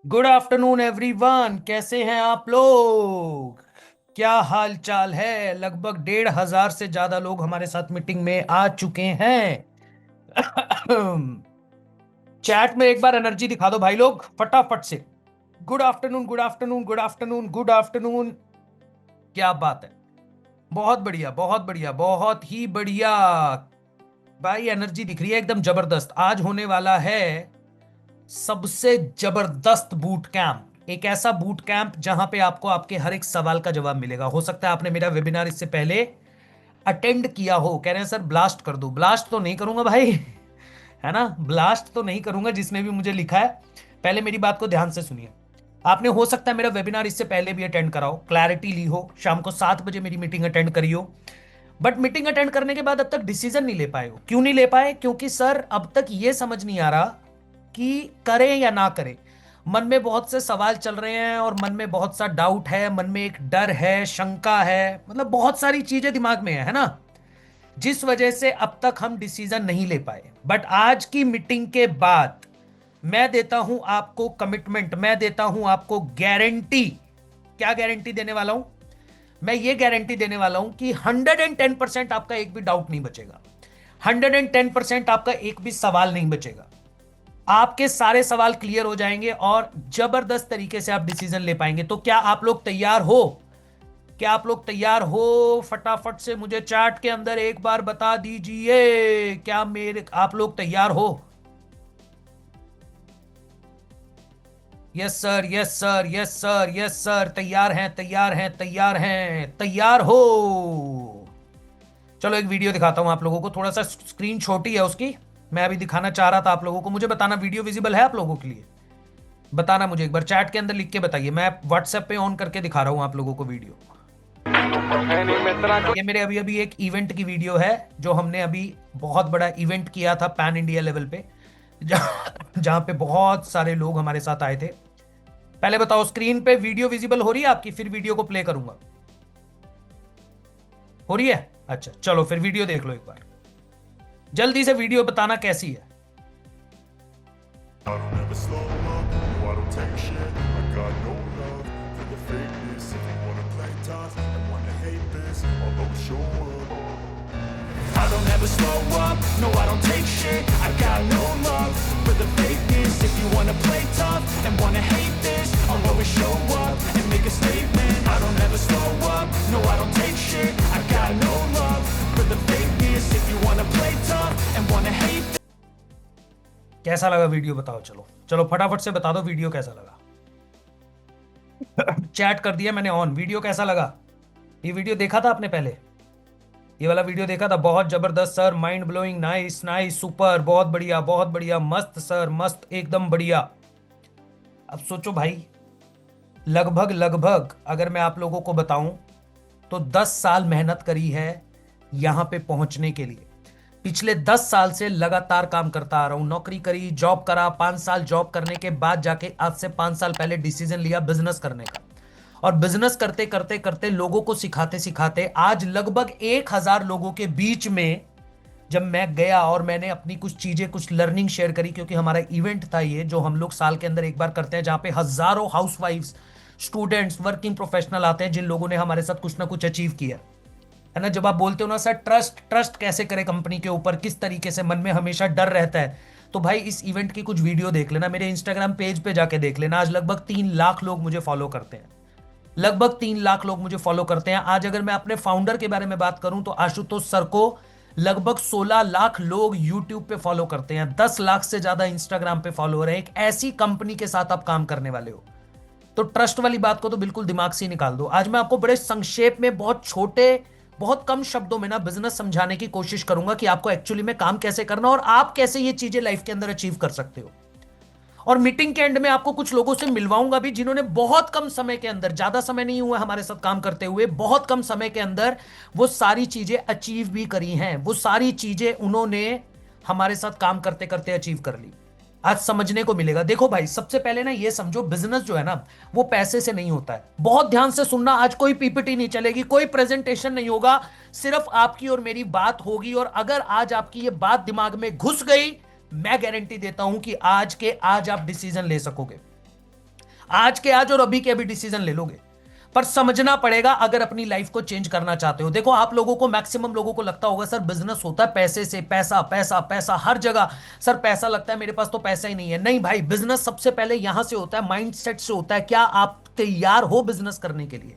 Good afternoon everyone, कैसे हैं आप लोग? क्या हाल चाल है? लगभग 1,500 से ज्यादा लोग हमारे साथ मीटिंग में आ चुके हैं। चैट में एक बार एनर्जी दिखा दो भाई लोग, फटाफट से। Good afternoon, good afternoon, good afternoon, good afternoon. क्या बात है। बहुत बढ़िया, बहुत बढ़िया, बहुत ही बढ़िया। भाई एनर्जी दिख रही है एकदम जबरदस्त। आज होने वाला है सबसे जबरदस्त बूट कैंप। एक ऐसा बूट कैंप जहां पे आपको आपके हर एक सवाल का जवाब मिलेगा। हो सकता है आपने मेरा वेबिनार इससे पहले अटेंड किया हो। कह रहे हैं सर ब्लास्ट कर दो। ब्लास्ट तो नहीं करूंगा भाई। है ना, ब्लास्ट तो नहीं करूंगा जिसने भी मुझे लिखा है। पहले मेरी बात को ध्यान से सुनिए। आपने हो सकता है मेरा वेबिनार इससे पहले भी अटेंड करा हो, क्लैरिटी ली हो, शाम को 7 बजे मेरी मीटिंग अटेंड करी हो। बट मीटिंग अटेंड करने के बाद अब तक डिसीजन नहीं ले पाए हो। क्यों नहीं ले पाए? क्योंकि सर अब तक ये समझ नहीं आ रहा कि करें या ना करें। मन में बहुत से सवाल चल रहे हैं और मन में बहुत सा डाउट है, मन में एक डर है, शंका है, मतलब बहुत सारी चीजें दिमाग में है ना, जिस वजह से अब तक हम डिसीजन नहीं ले पाए। बट आज की मीटिंग के बाद मैं देता हूं आपको कमिटमेंट, मैं देता हूं आपको गारंटी। क्या गारंटी देने वाला हूं? मैं ये गारंटी देने वाला हूं कि 110% आपका एक भी डाउट नहीं बचेगा। 110% आपका एक भी सवाल नहीं बचेगा। आपके सारे सवाल क्लियर हो जाएंगे और जबरदस्त तरीके से आप डिसीजन ले पाएंगे। तो क्या आप लोग तैयार हो? क्या आप लोग तैयार हो? फटाफट से मुझे चैट के अंदर एक बार बता दीजिए, क्या मेरे आप लोग तैयार हो? Yes sir, yes sir, yes sir, yes sir. तैयार हैं, तैयार हैं, तैयार हैं, तैयार हो? चलो एक वीडियो दिखाता हूं आप लोगों को। थोड़ा सा स्क्रीन छोटी है उसकी। मैं अभी दिखाना चाह रहा था आप लोगों को। मुझे बताना वीडियो विजिबल है आप लोगों के लिए? बताना मुझे एक बार चैट के अंदर लिख के बताइए। मैं व्हाट्सएप पे ऑन करके दिखा रहा हूं आप लोगों को वीडियो। ये मेरे अभी अभी एक इवेंट की वीडियो है, जो हमने अभी बहुत बड़ा इवेंट किया था पैन इंडिया लेवल पे, जहां पे बहुत सारे लोग हमारे साथ आए थे। पहले बताओ स्क्रीन पे वीडियो विजिबल हो रही है आपकी? फिर वीडियो को प्ले करूंगा। हो रही है? अच्छा चलो फिर वीडियो देख लो एक बार। जल्दी से वीडियो बताना कैसी है। I don't ever slow up, no I don't take shit. I got no love for the fakeness. If you wanna play tough and wanna hate this, I'll always show up. I don't ever slow up, no I don't take shit. I got no love for the fakeness. If you wanna play tough and wanna hate this, I'll always show up and make a statement. I don't ever slow up, no I don't take shit. I got no love for the fakeness. If you wanna play tough and wanna hate this. कैसा लगा video बताओ। चलो चलो फटाफट से बता दो video कैसा लगा। चैट कर दिया मैंने ऑन। वीडियो कैसा लगा? ये वीडियो देखा था आपने पहले? ये वाला वीडियो देखा था? बहुत जबरदस्त sir, mind blowing, nice nice, super, बहुत बढ़िया, बहुत बढ़िया, मस्त सर, मस्त, एकदम बढ़िया। अब सोचो भाई, लगभग लगभग अगर मैं आप लोगों को बताऊं तो 10 साल मेहनत करी है यहां पे पहुंचने के लिए। पिछले 10 साल से लगातार काम करता आ रहा हूं। नौकरी करी, जॉब करा, 5 साल जॉब करने के बाद जाके आज से 5 साल पहले डिसीजन लिया बिजनेस करने का। और बिजनेस करते करते करते, लोगों को सिखाते सिखाते, आज लगभग 1,000 लोगों के बीच में जब मैं गया और मैंने अपनी कुछ चीजें, कुछ लर्निंग शेयर करी, क्योंकि हमारा इवेंट था ये, जो हम लोग साल के अंदर एक बार करते हैं, जहां पे हजारों हाउसवाइफ्स, स्टूडेंट्स, वर्किंग प्रोफेशनल आते हैं, जिन लोगों ने हमारे साथ कुछ ना कुछ अचीव किया है ना। जब आप बोलते हो ना सर ट्रस्ट, ट्रस्ट कैसे करें कंपनी के ऊपर, किस तरीके से, मन में हमेशा डर रहता है, तो भाई इस इवेंट की कुछ वीडियो देख लेना, मेरे इंस्टाग्राम पेज पे जाके देख लेना। आज लगभग 3 लाख लोग मुझे फॉलो करते हैं। लगभग 3 लाख लोग मुझे फॉलो करते हैं। आज अगर मैं अपने फाउंडर के बारे में बात करूं तो आशुतोष सर को लगभग 16 लाख लोग यूट्यूब पे फॉलो करते हैं। 10 लाख से ज्यादा इंस्टाग्राम पे फॉलोअर है। एक ऐसी कंपनी के साथ आप काम करने वाले हो, तो ट्रस्ट वाली बात को तो बिल्कुल दिमाग से ही निकाल दो। आज मैं आपको बड़े संक्षेप में, बहुत छोटे, बहुत कम शब्दों में ना बिजनेस समझाने की कोशिश करूंगा कि आपको एक्चुअली में काम कैसे करना और आप कैसे ये चीजें लाइफ के अंदर अचीव कर सकते हो। और मीटिंग के एंड में आपको कुछ लोगों से मिलवाऊंगा भी, जिन्होंने बहुत कम समय के अंदर, ज्यादा समय नहीं हुआ हमारे साथ काम करते हुए, बहुत कम समय के अंदर वो सारी चीजें अचीव भी करी हैं। वो सारी चीजें उन्होंने हमारे साथ काम करते करते अचीव कर ली। आज समझने को मिलेगा। देखो भाई, सबसे पहले ना ये समझो, बिजनेस जो है ना वो पैसे से नहीं होता है। बहुत ध्यान से सुनना, आज कोई पीपीटी नहीं चलेगी, कोई प्रेजेंटेशन नहीं होगा, सिर्फ आपकी और मेरी बात होगी। और अगर आज आपकी ये बात दिमाग में घुस गई, मैं गारंटी देता हूं कि आज के आज आप डिसीजन ले सकोगे। आज के आज और अभी के अभी डिसीजन ले लोगे, पर समझना पड़ेगा अगर अपनी लाइफ को चेंज करना चाहते हो। देखो आप लोगों को, मैक्सिमम लोगों को लगता होगा सर बिजनेस होता है पैसे से, पैसा पैसा पैसा हर जगह, सर पैसा लगता है, मेरे पास तो पैसा ही नहीं है। नहीं भाई, बिजनेस सबसे पहले यहां से होता है, माइंडसेट से होता है। क्या आप तैयार हो बिजनेस करने के लिए?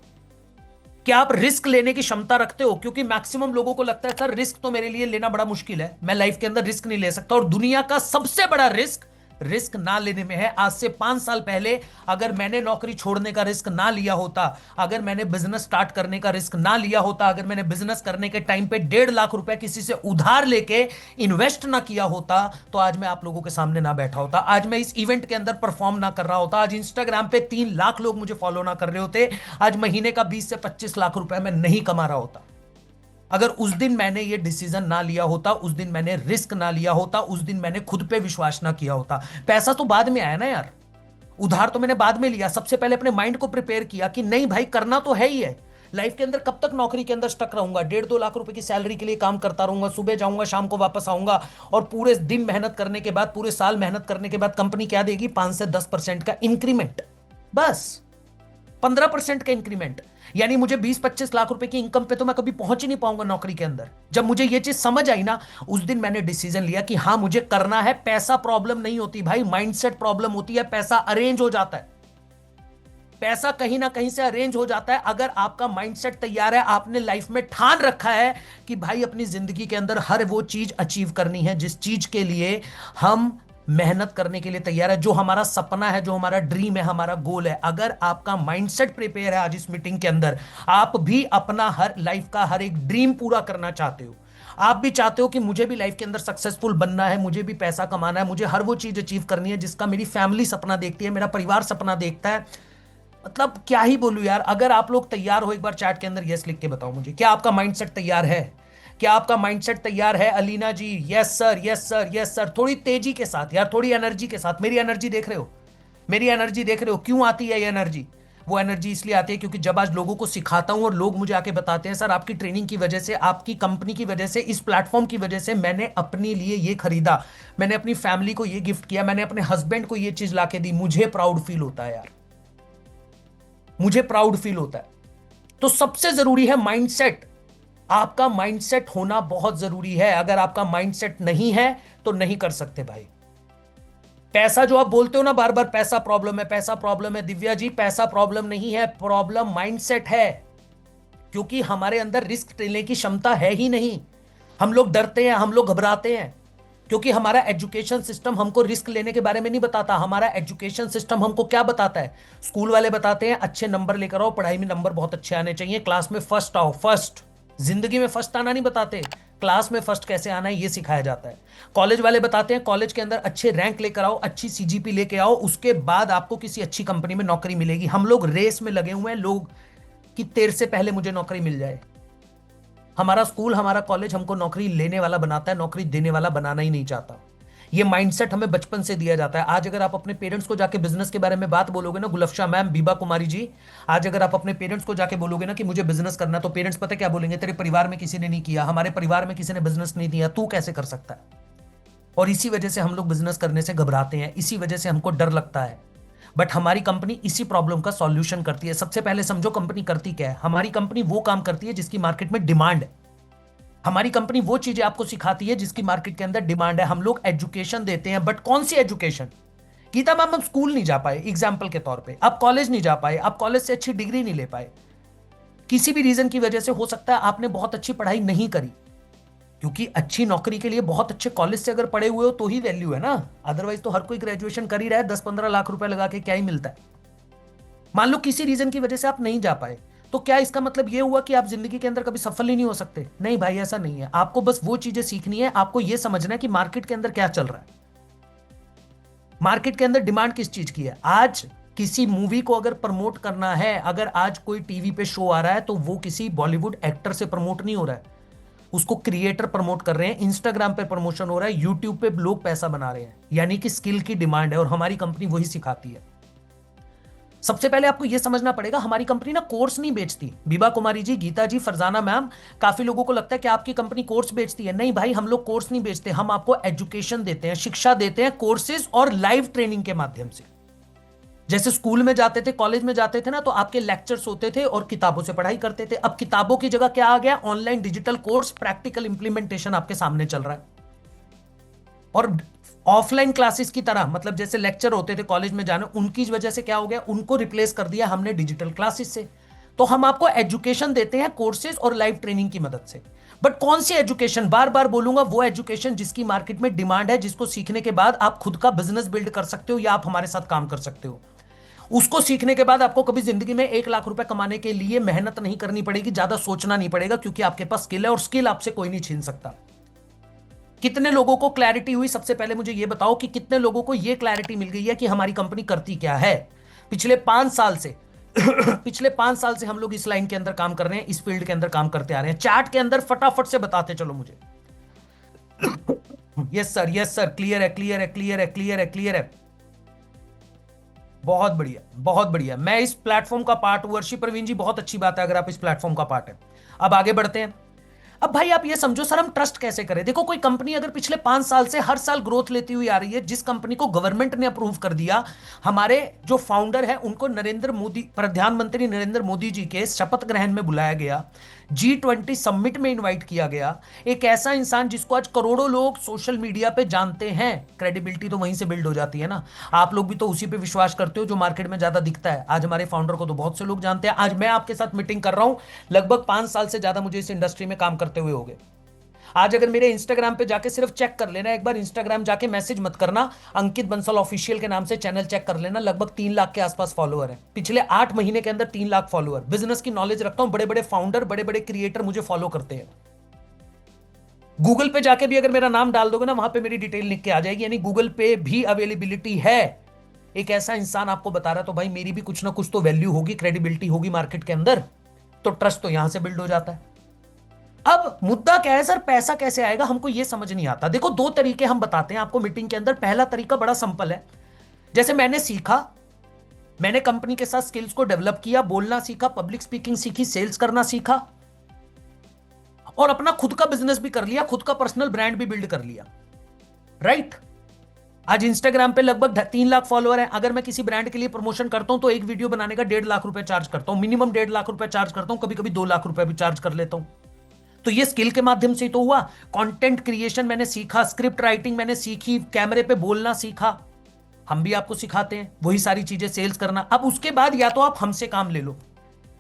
क्या आप रिस्क लेने की क्षमता रखते हो? क्योंकि मैक्सिमम लोगों को लगता है सर रिस्क तो मेरे लिए लेना बड़ा मुश्किल है, मैं लाइफ के अंदर रिस्क नहीं ले सकता। और दुनिया का सबसे बड़ा रिस्क रिस्क ना लेने में है। आज से 5 साल पहले अगर मैंने नौकरी छोड़ने का रिस्क ना लिया होता, अगर मैंने बिजनेस स्टार्ट करने का रिस्क ना लिया होता, अगर मैंने बिजनेस करने के टाइम पे 1.5 लाख रुपए किसी से उधार लेके इन्वेस्ट ना किया होता, तो आज मैं आप लोगों के सामने ना बैठा होता, आज मैं इस इवेंट के अंदर परफॉर्म ना कर रहा होता, आज इंस्टाग्राम पे 3 लाख लोग मुझे फॉलो ना कर रहे होते, आज महीने का 20 से 25 लाख रुपए मैं नहीं कमा रहा होता। अगर उस दिन मैंने ये डिसीजन ना लिया होता, उस दिन मैंने रिस्क ना लिया होता, उस दिन मैंने खुद पे विश्वास ना किया होता। पैसा तो बाद में आया ना यार, उधार तो मैंने बाद में लिया। सबसे पहले अपने माइंड को प्रिपेयर किया कि नहीं भाई करना तो है ही है। लाइफ के अंदर कब तक नौकरी के अंदर स्टक रहूंगा? 1.5-2 लाख रुपए की सैलरी के लिए काम करता रहूंगा, सुबह जाऊंगा शाम को वापस आऊंगा, और पूरे दिन मेहनत करने के बाद, पूरे साल मेहनत करने के बाद कंपनी क्या देगी? 5 से 10% का इंक्रीमेंट, बस 15% का इंक्रीमेंट। यानी मुझे 20-25 लाख रुपए की इनकम पे तो मैं कभी पहुंच ही नहीं पाऊंगा नौकरी के अंदर। जब मुझे ये चीज समझ आई ना, उस दिन मैंने डिसीजन लिया कि हाँ मुझे करना है। पैसा प्रॉब्लम नहीं होती भाई, माइंडसेट प्रॉब्लम होती है। पैसा अरेंज हो जाता है, पैसा कहीं ना कहीं से अरेंज हो जाता है। अगर आपका माइंडसेट तैयार है, आपने लाइफ में ठान रखा है कि भाई अपनी जिंदगी के अंदर हर वो चीज अचीव करनी है जिस चीज के लिए हम मेहनत करने के लिए तैयार है, जो हमारा सपना है, जो हमारा ड्रीम है, हमारा गोल है। अगर आपका माइंडसेट प्रिपेयर है, आज इस मीटिंग के अंदर आप भी अपना हर लाइफ का हर एक ड्रीम पूरा करना चाहते हो, आप भी चाहते हो कि मुझे भी लाइफ के अंदर सक्सेसफुल बनना है, मुझे भी पैसा कमाना है, मुझे हर वो चीज अचीव करनी है जिसका मेरी फैमिली सपना देखती है, मेरा परिवार सपना देखता है। मतलब क्या ही बोलूं यार। अगर आप लोग तैयार हो, एक बार चैट के अंदर यस लिख के बताओ मुझे, क्या आपका माइंडसेट तैयार है? क्या आपका माइंडसेट तैयार है? Alina ji yes sir, yes sir, yes sir. थोड़ी तेजी के साथ यार, थोड़ी एनर्जी के साथ। मेरी एनर्जी देख रहे हो? मेरी एनर्जी देख रहे हो? क्यों आती है ये एनर्जी? वो एनर्जी इसलिए आती है क्योंकि जब आज लोगों को सिखाता हूं और लोग मुझे आके बताते हैं सर आपकी ट्रेनिंग की वजह से, आपकी कंपनी की वजह से, इस प्लेटफॉर्म की वजह से मैंने अपने लिए ये खरीदा, मैंने अपनी फैमिली को ये गिफ्ट किया, मैंने अपने हस्बैंड को ये चीज लाके दी, मुझे प्राउड फील होता है यार, मुझे प्राउड फील होता है। तो सबसे जरूरी है माइंडसेट। आपका माइंडसेट होना बहुत जरूरी है। अगर आपका माइंडसेट नहीं है तो नहीं कर सकते भाई। पैसा जो आप बोलते हो ना बार बार, पैसा प्रॉब्लम है, पैसा प्रॉब्लम है, दिव्या जी पैसा प्रॉब्लम नहीं है, प्रॉब्लम माइंडसेट है। क्योंकि हमारे अंदर रिस्क लेने की क्षमता है ही नहीं। हम लोग डरते हैं, हम लोग घबराते हैं, क्योंकि हमारा एजुकेशन सिस्टम हमको रिस्क लेने के बारे में नहीं बताता। हमारा एजुकेशन सिस्टम हमको क्या बताता है? स्कूल वाले बताते हैं अच्छे नंबर लेकर आओ, पढ़ाई में नंबर बहुत अच्छे आने चाहिए, क्लास में फर्स्ट आओ। फर्स्ट जिंदगी में फर्स्ट आना नहीं बताते, क्लास में फर्स्ट कैसे आना है ये सिखाया जाता है। कॉलेज वाले बताते हैं कॉलेज के अंदर अच्छे रैंक लेकर आओ, अच्छी सीजीपी लेके आओ, उसके बाद आपको किसी अच्छी कंपनी में नौकरी मिलेगी। हम लोग रेस में लगे हुए हैं लोग कि तेरे से पहले मुझे नौकरी मिल जाए। हमारा स्कूल, हमारा कॉलेज हमको नौकरी लेने वाला बनाता है, नौकरी देने वाला बनाना ही नहीं चाहता। ये माइंडसेट हमें बचपन से दिया जाता है। आज अगर आप अपने पेरेंट्स को जाके बिजनेस के बारे में बात बोलोगे ना, गुलफशा मैम, बीबा कुमारी जी, आज अगर आप अपने पेरेंट्स को जाके बोलोगे ना कि मुझे बिजनेस करना है, तो पेरेंट्स पता क्या बोलेंगे? तेरे परिवार में किसी ने नहीं किया, हमारे परिवार में किसी ने बिजनेस नहीं दिया, तू कैसे कर सकता है? और इसी वजह से हम लोग बिजनेस करने से घबराते हैं, इसी वजह से हमको डर लगता है। बट हमारी कंपनी इसी प्रॉब्लम का सॉल्यूशन करती है। सबसे पहले समझो कंपनी करती क्या है। हमारी कंपनी वो काम करती है जिसकी मार्केट में डिमांड है। हमारी कंपनी वो चीजें आपको सिखाती है जिसकी मार्केट के अंदर डिमांड है। हम लोग एजुकेशन देते हैं, बट कौन सी एजुकेशन? गीता मैम, हम स्कूल नहीं जा पाए एग्जाम्पल के तौर पे, आप कॉलेज नहीं जा पाए, आप कॉलेज से अच्छी डिग्री नहीं ले पाए, किसी भी रीजन की वजह से। हो सकता है आपने बहुत अच्छी पढ़ाई नहीं करी, क्योंकि अच्छी नौकरी के लिए बहुत अच्छे कॉलेज से अगर पढ़े हुए हो तो ही वैल्यू है ना। अदरवाइज तो हर कोई ग्रेजुएशन कर ही रहा है, 10-15 लाख रुपए लगा के क्या ही मिलता है। मान लो किसी रीजन की वजह से आप नहीं जा पाए, तो क्या इसका मतलब यह हुआ कि आप जिंदगी के अंदर कभी सफल ही नहीं हो सकते? नहीं भाई, ऐसा नहीं है। आपको बस वो चीजें सीखनी है, आपको यह समझना है कि मार्केट के अंदर क्या चल रहा है, मार्केट के अंदर डिमांड किस चीज की है। आज किसी मूवी को अगर प्रमोट करना है, अगर आज कोई टीवी पे शो आ रहा है, तो वो किसी बॉलीवुड एक्टर से प्रमोट नहीं हो रहा है, उसको क्रिएटर प्रमोट कर रहे हैं, इंस्टाग्राम पे प्रमोशन हो रहा है, यूट्यूब पे लोग पैसा बना रहे हैं। यानी कि स्किल की डिमांड है, और हमारी कंपनी वही सिखाती है। सबसे पहले आपको यह समझना पड़ेगा, हमारी कंपनी ना कोर्स नहीं बेचती। बीबा कुमारी जी, गीता जी, फरजाना मैम, काफी लोगों को लगता है कि आपकी कंपनी कोर्स बेचती है। नहीं भाई, हम लोग कोर्स नहीं बेचते, हम आपको एजुकेशन देते हैं, शिक्षा देते हैं, कोर्सेज और लाइव ट्रेनिंग के माध्यम से। जैसे स्कूल में जाते थे, कॉलेज में जाते थे ना, तो आपके लेक्चर्स होते थे और किताबों से पढ़ाई करते थे। अब किताबों की जगह क्या आ गया? Online digital course, practical implementation आपके सामने चल रहा है। और ऑफलाइन क्लासेस की तरह, मतलब जैसे लेक्चर होते थे कॉलेज में जाना, उनकी वजह से क्या हो गया? उनको रिप्लेस कर दिया हमने डिजिटल क्लासेस से। तो हम आपको एजुकेशन देते हैं कोर्सेज और लाइव ट्रेनिंग की मदद से। बट कौन सी एजुकेशन? बार बार बोलूंगा, वो एजुकेशन जिसकी मार्केट में डिमांड है, जिसको सीखने के बाद आप खुद का बिजनेस बिल्ड कर सकते हो या आप हमारे साथ काम कर सकते हो। उसको सीखने के बाद आपको कभी जिंदगी में 1 लाख रुपए कमाने के लिए मेहनत नहीं करनी पड़ेगी, ज्यादा सोचना नहीं पड़ेगा, क्योंकि आपके पास स्किल है और स्किल आपसे कोई नहीं छीन सकता। कितने लोगों को क्लैरिटी हुई? सबसे पहले मुझे यह बताओ कि कितने लोगों को यह क्लैरिटी मिल गई है कि हमारी कंपनी करती क्या है। पिछले 5 साल से पिछले 5 साल से हम लोग इस लाइन के अंदर काम कर रहे हैं, इस फील्ड के अंदर काम करते आ रहे हैं। चैट के अंदर फटाफट से बताते चलो मुझे। Yes sir, yes sir, clear है, क्लियर है, क्लियर है, क्लियर है, क्लियर है। बहुत बढ़िया, बहुत बढ़िया। मैं इस प्लेटफॉर्म का पार्ट हूं। अर्शी प्रवीण जी, बहुत अच्छी बात है अगर आप इस प्लेटफॉर्म का पार्ट है। अब आगे बढ़ते हैं। अब भाई आप ये समझो सर, हम ट्रस्ट कैसे करें? देखो, कोई कंपनी अगर पिछले 5 साल से हर साल ग्रोथ लेती हुई आ रही है, जिस कंपनी को गवर्नमेंट ने अप्रूव कर दिया, हमारे जो फाउंडर है उनको नरेंद्र मोदी, प्रधानमंत्री नरेंद्र मोदी जी के शपथ ग्रहण में बुलाया गया, G20 समिट में इनवाइट किया गया, एक ऐसा इंसान जिसको आज करोड़ों लोग सोशल मीडिया पे जानते हैं, क्रेडिबिलिटी तो वहीं से बिल्ड हो जाती है ना। आप लोग भी तो उसी पे विश्वास करते हो जो मार्केट में ज्यादा दिखता है। आज हमारे फाउंडर को तो बहुत से लोग जानते हैं। आज मैं आपके साथ मीटिंग कर रहा हूं, लगभग 5 साल से ज्यादा मुझे इस इंडस्ट्री में काम करते हुए हो गए। आज अगर मेरे इंस्टाग्राम पे जाके सिर्फ चेक कर लेना, एक बार इंस्टाग्राम जाके मैसेज मत करना, अंकित बंसल ऑफिशियल के नाम से चैनल चेक कर लेना, लगभग 3 लाख के आसपास फॉलोअर है। पिछले 8 महीने के अंदर 3 लाख फॉलोअर। बिजनेस की नॉलेज रखता हूं, बड़े बड़े फाउंडर, बड़े बड़े क्रिएटर मुझे फॉलो करते हैं। गूगल पे जाके भी अगर मेरा नाम डाल दोगे ना, वहां पे मेरी डिटेल लिख के आ जाएगी, यानी गूगल पे भी अवेलेबिलिटी है। एक ऐसा इंसान आपको बता रहा है, तो भाई मेरी भी कुछ ना कुछ तो वैल्यू होगी, क्रेडिबिलिटी होगी मार्केट के अंदर। तो ट्रस्ट तो यहां से बिल्ड हो जाता है। अब मुद्दा क्या है सर? पैसा कैसे आएगा, हमको यह समझ नहीं आता। देखो, 2 तरीके हम बताते हैं आपको मीटिंग के अंदर। पहला तरीका बड़ा सिंपल है। जैसे मैंने सीखा, मैंने कंपनी के साथ स्किल्स को डेवलप किया, बोलना सीखा, पब्लिक स्पीकिंग सीखी, सेल्स करना सीखा, और अपना खुद का बिजनेस भी कर लिया, खुद का पर्सनल ब्रांड भी बिल्ड कर लिया। राइट? आज इंस्टाग्राम पे लगभग 3 लाख फॉलोअर हैं। अगर मैं किसी ब्रांड के लिए प्रमोशन करता हूं तो एक वीडियो बनाने का 1.5 लाख रुपए चार्ज करता हूं, मिनिमम 1.5 लाख रुपए चार्ज करता हूं, कभी कभी 2 लाख रुपए भी चार्ज कर लेता हूं। तो ये स्किल के माध्यम से ही तो हुआ। कंटेंट क्रिएशन मैंने सीखा, स्क्रिप्ट राइटिंग मैंने सीखी, कैमरे पे बोलना सीखा। हम भी आपको सिखाते हैं वही सारी चीजें, सेल्स करना। अब उसके बाद या तो आप हमसे काम ले लो,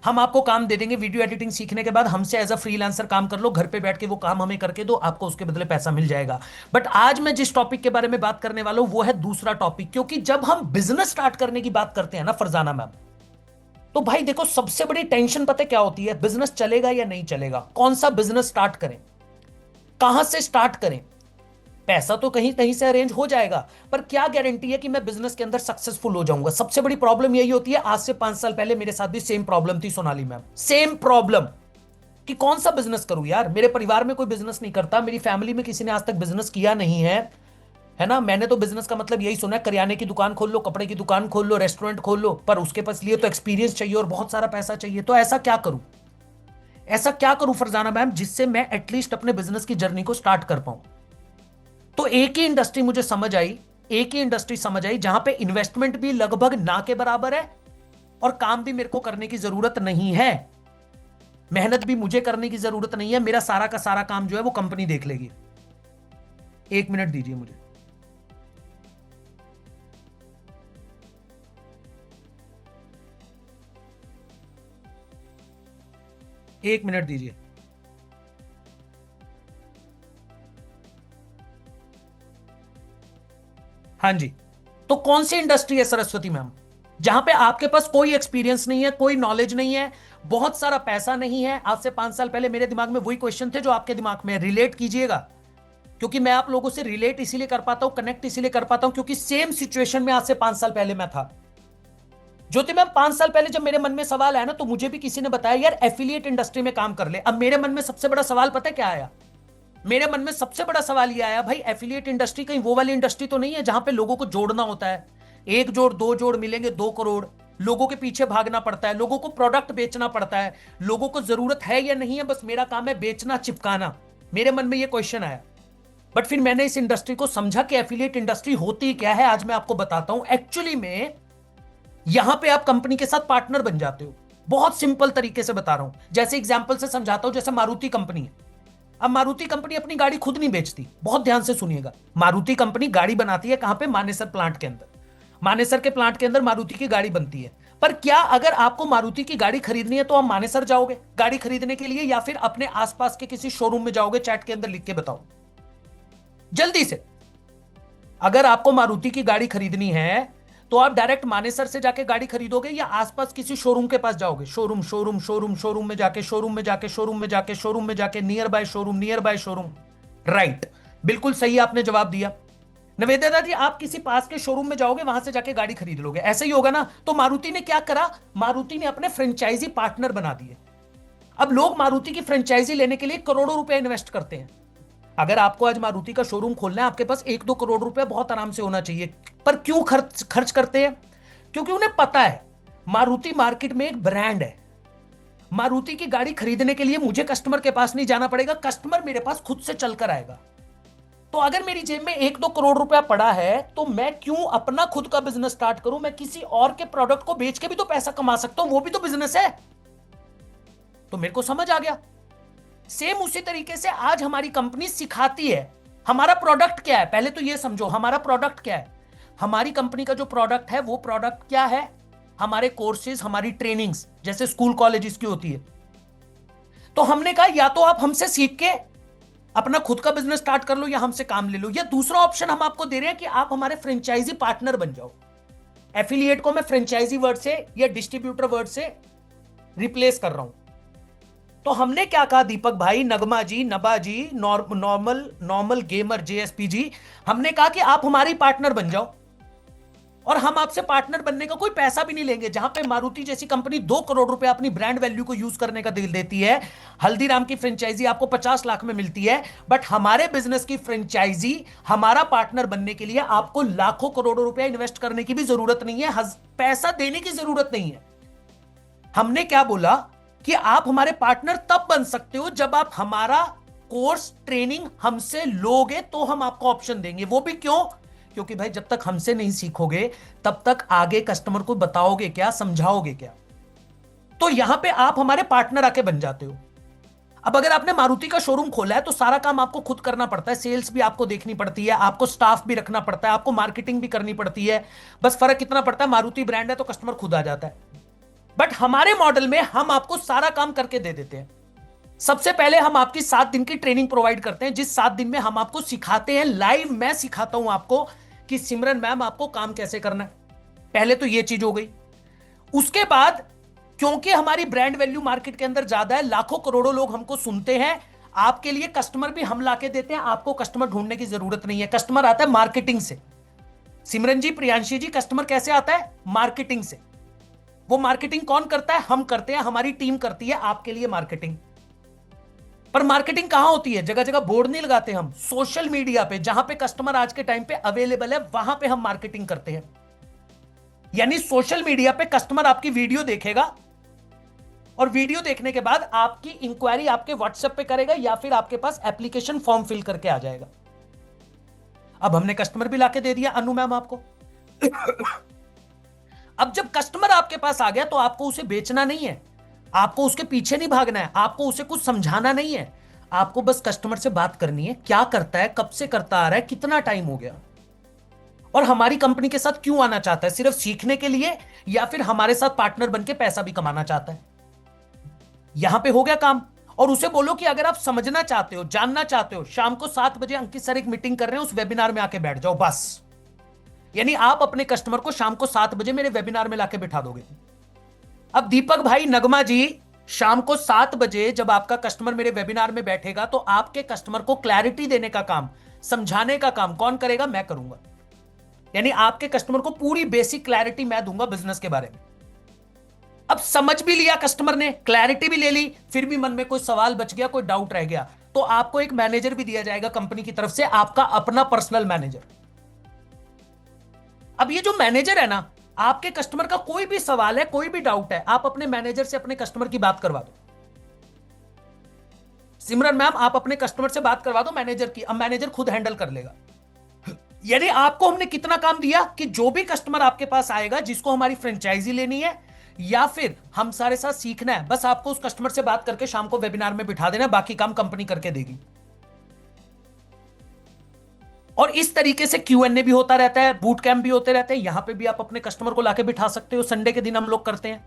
हम आपको काम दे देंगे। वीडियो एडिटिंग सीखने के बाद हमसे एज अ फ्रीलांसर काम कर लो, घर पे बैठ के वो काम हमें करके दो, आपको उसके बदले पैसा मिल जाएगा। बट आज मैं जिस टॉपिक के बारे में बात करने वाला हूं वो है दूसरा टॉपिक। क्योंकि जब हम बिजनेस स्टार्ट करने की बात करते हैं ना फरजाना मैम, तो भाई देखो, सबसे बड़ी टेंशन पता है क्या होती है? बिजनेस चलेगा या नहीं चलेगा, कौन सा बिजनेस स्टार्ट करें, कहां से स्टार्ट करें। पैसा तो कहीं कहीं से अरेंज हो जाएगा, पर क्या गारंटी है कि मैं बिजनेस के अंदर सक्सेसफुल हो जाऊंगा? सबसे बड़ी प्रॉब्लम यही होती है। आज से 5 साल पहले मेरे साथ भी सेम प्रॉब्लम थी सोनाली मैम, सेम प्रॉब्लम, कि कौन सा बिजनेस करूं यार। मेरे परिवार में कोई बिजनेस नहीं करता, मेरी फैमिली में किसी ने आज तक बिजनेस किया नहीं है ना। मैंने तो बिजनेस का मतलब यही सुना है, करियाने की दुकान खोल लो, कपड़े की दुकान खोल लो, रेस्टोरेंट खोल लो, पर उसके पास लिए तो एक्सपीरियंस चाहिए और बहुत सारा पैसा चाहिए। तो ऐसा क्या करूं, ऐसा क्या करूं फरजाना मैम, जिससे मैं एटलीस्ट अपने बिजनेस की जर्नी को स्टार्ट कर पाऊं? तो एक ही इंडस्ट्री मुझे समझ आई, एक ही इंडस्ट्री समझ आई जहां पे इन्वेस्टमेंट भी लगभग ना के बराबर है और काम भी मेरे को करने की जरूरत नहीं है, मेहनत भी मुझे करने की जरूरत नहीं है। मेरा सारा का सारा काम जो है वो कंपनी देख लेगी। 1 मिनट दीजिए मुझे। एक मिनट दीजिए। हाँ जी। तो कौन सी इंडस्ट्री है सरस्वती मैम जहां पे आपके पास कोई एक्सपीरियंस नहीं है, कोई नॉलेज नहीं है, बहुत सारा पैसा नहीं है? आज से 5 साल पहले मेरे दिमाग में वही क्वेश्चन थे जो आपके दिमाग में। रिलेट कीजिएगा, क्योंकि मैं आप लोगों से रिलेट इसीलिए कर पाता हूं, कनेक्ट इसीलिए कर पाता हूं, क्योंकि सेम सिचुएशन में आज से 5 साल पहले मैं था। ज्योति मैम, 5 साल पहले जब मेरे मन में सवाल आया ना, तो मुझे भी किसी ने बताया यार एफिलिएट इंडस्ट्री में काम कर ले। अब मेरे मन में सबसे बड़ा सवाल पता है क्या आया? मेरे मन में सबसे बड़ा सवाल यह आया, भाई एफिलिएट इंडस्ट्री कहीं वो वाली इंडस्ट्री तो नहीं है जहां पे लोगों को जोड़ना होता है, 1 जोड़ 2 जोड़ मिलेंगे 2 करोड़, लोगों के पीछे भागना पड़ता है, लोगों को प्रोडक्ट बेचना पड़ता है, लोगों को जरूरत है या नहीं है, बस मेरा काम है बेचना, चिपकाना। मेरे मन में यह क्वेश्चन आया। बट फिर मैंने इस इंडस्ट्री को समझा कि एफिलिएट इंडस्ट्री होती क्या है, आज मैं आपको बताता हूं। एक्चुअली में यहां पे आप कंपनी के साथ पार्टनर बन जाते हो। बहुत सिंपल तरीके से बता रहा हूं, जैसे एग्जांपल से समझाता हूं। जैसे मारुति कंपनी है। अब मारुति कंपनी अपनी गाड़ी खुद नहीं बेचती, बहुत ध्यान से सुनिएगा। मारुति कंपनी गाड़ी बनाती है कहां पे? मानेसर प्लांट के अंदर। मानेसर के प्लांट के अंदर मारुति की गाड़ी बनती है। पर क्या अगर आपको मारुति की गाड़ी खरीदनी है तो आप मानेसर जाओगे गाड़ी खरीदने के लिए, या फिर अपने आसपास के किसी शोरूम में जाओगे? चैट के अंदर लिख के बताओ जल्दी से। अगर आपको मारुति की गाड़ी खरीदनी है तो आप डायरेक्ट मानेसर से जाके गाड़ी खरीदोगे, या आसपास किसी शोरूम के पास जाओगे? शोरूम शोरूम शोरूम शोरूम में जाके, शोरूम में जाके, शोरूम में जाके, शोरूम में जाके, near by showroom, near by showroom. Right, बिल्कुल सही आपने जवाब दिया। निवेदिता जी, आप किसी पास के शोरूम में जाओगे, वहां से जाके गाड़ी खरीद लोगे, ऐसे ही होगा ना? तो मारुति ने क्या करा? मारुति ने अपने फ्रेंचाइजी पार्टनर बना दिए। अब लोग मारुति की फ्रेंचाइजी लेने के लिए करोड़ों रुपए इन्वेस्ट करते हैं। अगर आपको आज मारुति का शोरूम खोलना है, आपके पास 1-2 करोड़ रुपए बहुत आराम से होना चाहिए। पर क्यों खर्च करते हैं? क्योंकि उन्हें पता है मारुति मार्केट में एक ब्रांड है। मारुति की गाड़ी खरीदने के लिए मुझे कस्टमर के पास नहीं जाना पड़ेगा, कस्टमर मेरे पास खुद से चलकर आएगा। तो अगर मेरी जेब में 1-2 करोड़ रुपया पड़ा है तो मैं क्यों अपना खुद का बिजनेस स्टार्ट करूं? मैं किसी और के प्रोडक्ट को बेच के भी तो पैसा कमा सकता हूं, वो भी तो बिजनेस है। तो मेरे को समझ आ गया। सेम उसी तरीके से आज हमारी कंपनी सिखाती है। हमारा प्रोडक्ट क्या है, पहले तो ये समझो हमारा प्रोडक्ट क्या है। हमारी कंपनी का जो प्रोडक्ट है वो प्रोडक्ट क्या है? हमारे कोर्सेज, हमारी ट्रेनिंग्स, जैसे स्कूल कॉलेजेस की होती है। तो हमने कहा या तो आप हमसे सीख के अपना खुद का बिजनेस स्टार्ट कर लो या हमसे काम ले लो, या दूसरा ऑप्शन हम आपको दे रहे हैं कि आप हमारे फ्रेंचाइजी पार्टनर बन जाओ। एफिलिएट को मैं फ्रेंचाइजी वर्ड से या डिस्ट्रीब्यूटर वर्ड से रिप्लेस कर रहा हूं। तो हमने क्या कहा दीपक भाई, नगमा जी, नबा जी, नॉर्मल गेमर जेएसपी जी, हमने कहा कि आप हमारी पार्टनर बन जाओ और हम आपसे पार्टनर बनने का कोई पैसा भी नहीं लेंगे। जहां पे मारुति जैसी कंपनी 2 करोड़ रुपए अपनी ब्रांड वैल्यू को यूज करने का दिल देती है, हल्दीराम की फ्रेंचाइजी आपको 50 लाख में मिलती है, बट हमारे बिजनेस की फ्रेंचाइजी, हमारा पार्टनर बनने के लिए आपको लाखों करोड़ों रुपया इन्वेस्ट करने की भी जरूरत नहीं है, पैसा देने की जरूरत नहीं है। हमने क्या बोला कि आप हमारे पार्टनर तब बन सकते हो जब आप हमारा कोर्स, ट्रेनिंग हमसे लोगे, तो हम आपको ऑप्शन देंगे। वो भी क्यों? क्योंकि भाई जब तक हमसे नहीं सीखोगे तब तक आगे कस्टमर को बताओगे क्या, समझाओगे क्या? तो यहां पे आप हमारे पार्टनर आके बन जाते हो। अब अगर आपने मारुति का शोरूम खोला है तो सारा काम आपको खुद करना पड़ता है, सेल्स भी आपको देखनी पड़ती है, आपको स्टाफ भी रखना पड़ता है, आपको मार्केटिंग भी करनी पड़ती है। बस फर्क कितना पड़ता है, मारुति ब्रांड है तो कस्टमर खुद आ जाता है। बट हमारे मॉडल में हम आपको सारा काम करके दे देते हैं। सबसे पहले हम आपकी 7 दिन की ट्रेनिंग प्रोवाइड करते हैं, जिस 7 दिन में हम आपको सिखाते हैं, लाइव मैं सिखाता हूं आपको कि सिमरन मैम आपको काम कैसे करना है। पहले तो ये चीज हो गई। उसके बाद क्योंकि हमारी ब्रांड वैल्यू मार्केट के अंदर ज्यादा है, लाखों करोड़ों लोग हमको सुनते हैं, आपके लिए कस्टमर भी हम लाके देते हैं। आपको कस्टमर ढूंढने की जरूरत नहीं है, कस्टमर आता है मार्केटिंग से। सिमरन जी, प्रियांशी जी, कस्टमर कैसे आता है? मार्केटिंग से। वो मार्केटिंग कौन करता है? हम करते हैं, हमारी टीम करती है आपके लिए मार्केटिंग। पर मार्केटिंग कहां होती है? जगह जगह बोर्ड नहीं लगाते हम, सोशल मीडिया पे, जहां पे कस्टमर आज के टाइम पे अवेलेबल है वहां पे हम मार्केटिंग करते हैं। यानी सोशल मीडिया पे कस्टमर आपकी वीडियो देखेगा और वीडियो देखने के बाद आपकी इंक्वायरी आपके व्हाट्सएप पे करेगा या फिर आपके पास एप्लीकेशन फॉर्म फिल करके आ जाएगा। अब हमने कस्टमर भी लाके दे दिया अनु मैम आपको। अब जब कस्टमर आपके पास आ गया तो आपको उसे बेचना नहीं है, आपको उसके पीछे नहीं भागना है, आपको उसे कुछ समझाना नहीं है, आपको बस कस्टमर से बात करनी है। क्या करता है, कब से करता आ रहा है, कितना टाइम हो गया, और हमारी कंपनी के साथ क्यों आना चाहता है? सिर्फ सीखने के लिए या फिर हमारे साथ पार्टनर बनके पैसा भी कमाना चाहता है? यहां पे हो गया काम। और उसे बोलो कि अगर आप समझना चाहते हो, जानना चाहते हो, शाम को 7 बजे अंकित सर एक मीटिंग कर रहे हैं, उस वेबिनार में आके बैठ जाओ बस। यानी आप अपने कस्टमर को शाम को 7 बजे मेरे वेबिनार में लाके बिठा दोगे। अब दीपक भाई, नगमा जी, शाम को 7 बजे जब आपका कस्टमर मेरे वेबिनार में बैठेगा तो आपके कस्टमर को क्लैरिटी देने का काम, समझाने का काम कौन करेगा? मैं करूंगा। यानी आपके कस्टमर को पूरी बेसिक क्लैरिटी मैं दूंगा बिजनेस के बारे में। अब समझ भी लिया कस्टमर ने, क्लैरिटी भी ले ली, फिर भी मन में कोई सवाल बच गया, कोई डाउट रह गया, तो आपको एक मैनेजर भी दिया जाएगा कंपनी की तरफ से, आपका अपना पर्सनल मैनेजर। अब ये जो मैनेजर है ना, आपके कस्टमर का कोई भी सवाल है, कोई भी डाउट है, आप अपने मैनेजर से अपने कस्टमर की बात करवा दो। सिमरन मैम, आप अपने कस्टमर से बात करवा दो मैनेजर की, अब मैनेजर खुद हैंडल कर लेगा। यानी आपको हमने कितना काम दिया कि जो भी कस्टमर आपके पास आएगा जिसको हमारी फ्रेंचाइजी लेनी है या फिर हम सारे साथ सीखना है, बस आपको उस कस्टमर से बात करके शाम को वेबिनार में बिठा देना, बाकी काम कंपनी करके देगी। और इस तरीके से Q&A भी होता रहता है, बूट कैंप भी होते रहते हैं, यहां पे भी आप अपने कस्टमर को लाके बिठा सकते हो, संडे के दिन हम लोग करते हैं।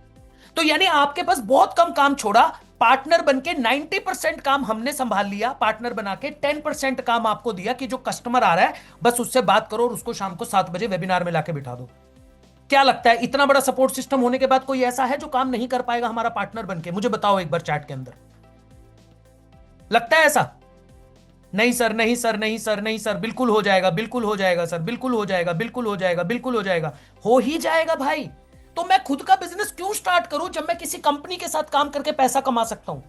तो यानी आपके पास बहुत कम काम छोड़ा, पार्टनर बनके 90% काम हमने संभाल लिया, पार्टनर बना के 10% काम आपको दिया कि जो कस्टमर आ रहा है बस उससे बात करो और उसको शाम को 7 बजे वेबिनार में लाके बिठा दो। क्या लगता है इतना बड़ा सपोर्ट सिस्टम होने के बाद कोई ऐसा है जो काम नहीं कर पाएगा हमारा पार्टनर बनके? मुझे बताओ एक बार चैट के अंदर, लगता है ऐसा? नहीं सर, नहीं सर, नहीं सर, नहीं सर, बिल्कुल हो जाएगा, बिल्कुल हो जाएगा सर, बिल्कुल हो जाएगा, बिल्कुल हो जाएगा, बिल्कुल हो जाएगा। हो ही जाएगा भाई। तो मैं खुद का बिजनेस क्यों स्टार्ट करूं जब मैं किसी कंपनी के साथ काम करके पैसा कमा सकता हूं?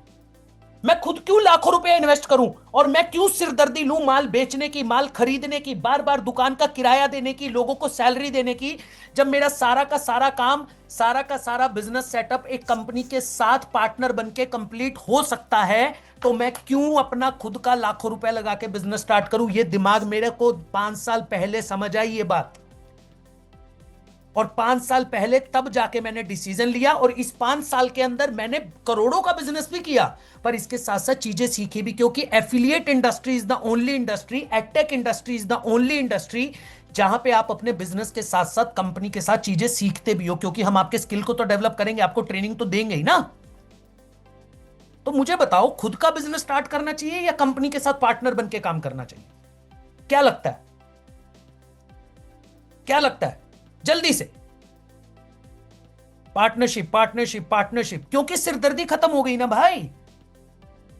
मैं खुद क्यों लाखों रुपए इन्वेस्ट करूं और मैं क्यों सिरदर्दी लूं माल बेचने की, माल खरीदने की, बार बार दुकान का किराया देने की, लोगों को सैलरी देने की, जब मेरा सारा का सारा काम, सारा का सारा बिजनेस सेटअप एक कंपनी के साथ पार्टनर बनके कंप्लीट हो सकता है? तो मैं क्यों अपना खुद का लाखों रुपए लगा के बिजनेस स्टार्ट करूं? ये दिमाग मेरे को 5 साल पहले समझ आई ये बात, और 5 साल पहले तब जाके मैंने डिसीजन लिया, और इस 5 साल के अंदर मैंने करोड़ों का बिजनेस भी किया, पर इसके साथ साथ चीजें सीखी भी, क्योंकि affiliate industry is the only industry, edtech industry is the only industry जहां पे आप अपने बिजनेस के साथ साथ कंपनी के साथ चीजें सीखते भी हो, क्योंकि हम आपके स्किल को तो डेवलप करेंगे, आपको ट्रेनिंग तो देंगे ही ना। तो मुझे बताओ, खुद का बिजनेस स्टार्ट करना चाहिए या कंपनी के साथ पार्टनर बनके काम करना चाहिए? क्या लगता है? क्या लगता है? जल्दी से। पार्टनरशिप, पार्टनरशिप, पार्टनरशिप, क्योंकि सिरदर्दी खत्म हो गई ना भाई,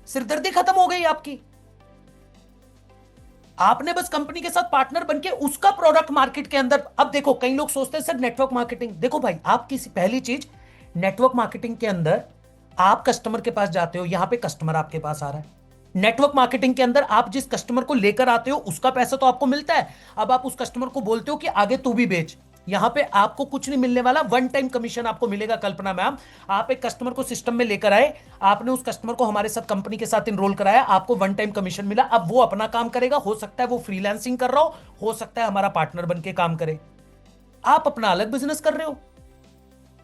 सिरदर्दी खत्म हो गई आपकी। आपने बस कंपनी के साथ पार्टनर बनके उसका प्रोडक्ट मार्केट के अंदर, अब देखो कई लोग सोचते हैं सर नेटवर्क मार्केटिंग, देखो भाई आप किसी, पहली चीज नेटवर्क मार्केटिंग के अंदर आप कस्टमर के पास जाते हो, यहां पे कस्टमर आपके पास आ रहा है। नेटवर्क मार्केटिंग के अंदर आप जिस कस्टमर को लेकर आते हो उसका पैसा तो आपको मिलता है, अब आप उस कस्टमर को बोलते हो कि आगे तू भी बेच, यहां पे आपको कुछ नहीं मिलने वाला, वन टाइम कमीशन आपको मिलेगा। कल्पना मैम, आप एक कस्टमर को सिस्टम में लेकर आए, आपने उस कस्टमर को हमारे साथ कंपनी के साथ इनरोल कराया, आपको वन टाइम कमीशन मिला, अब वो अपना काम करेगा, हो सकता है वो फ्रीलांसिंग कर रहा हो सकता है हमारा पार्टनर बन के काम करे, आप अपना अलग बिजनेस कर रहे हो।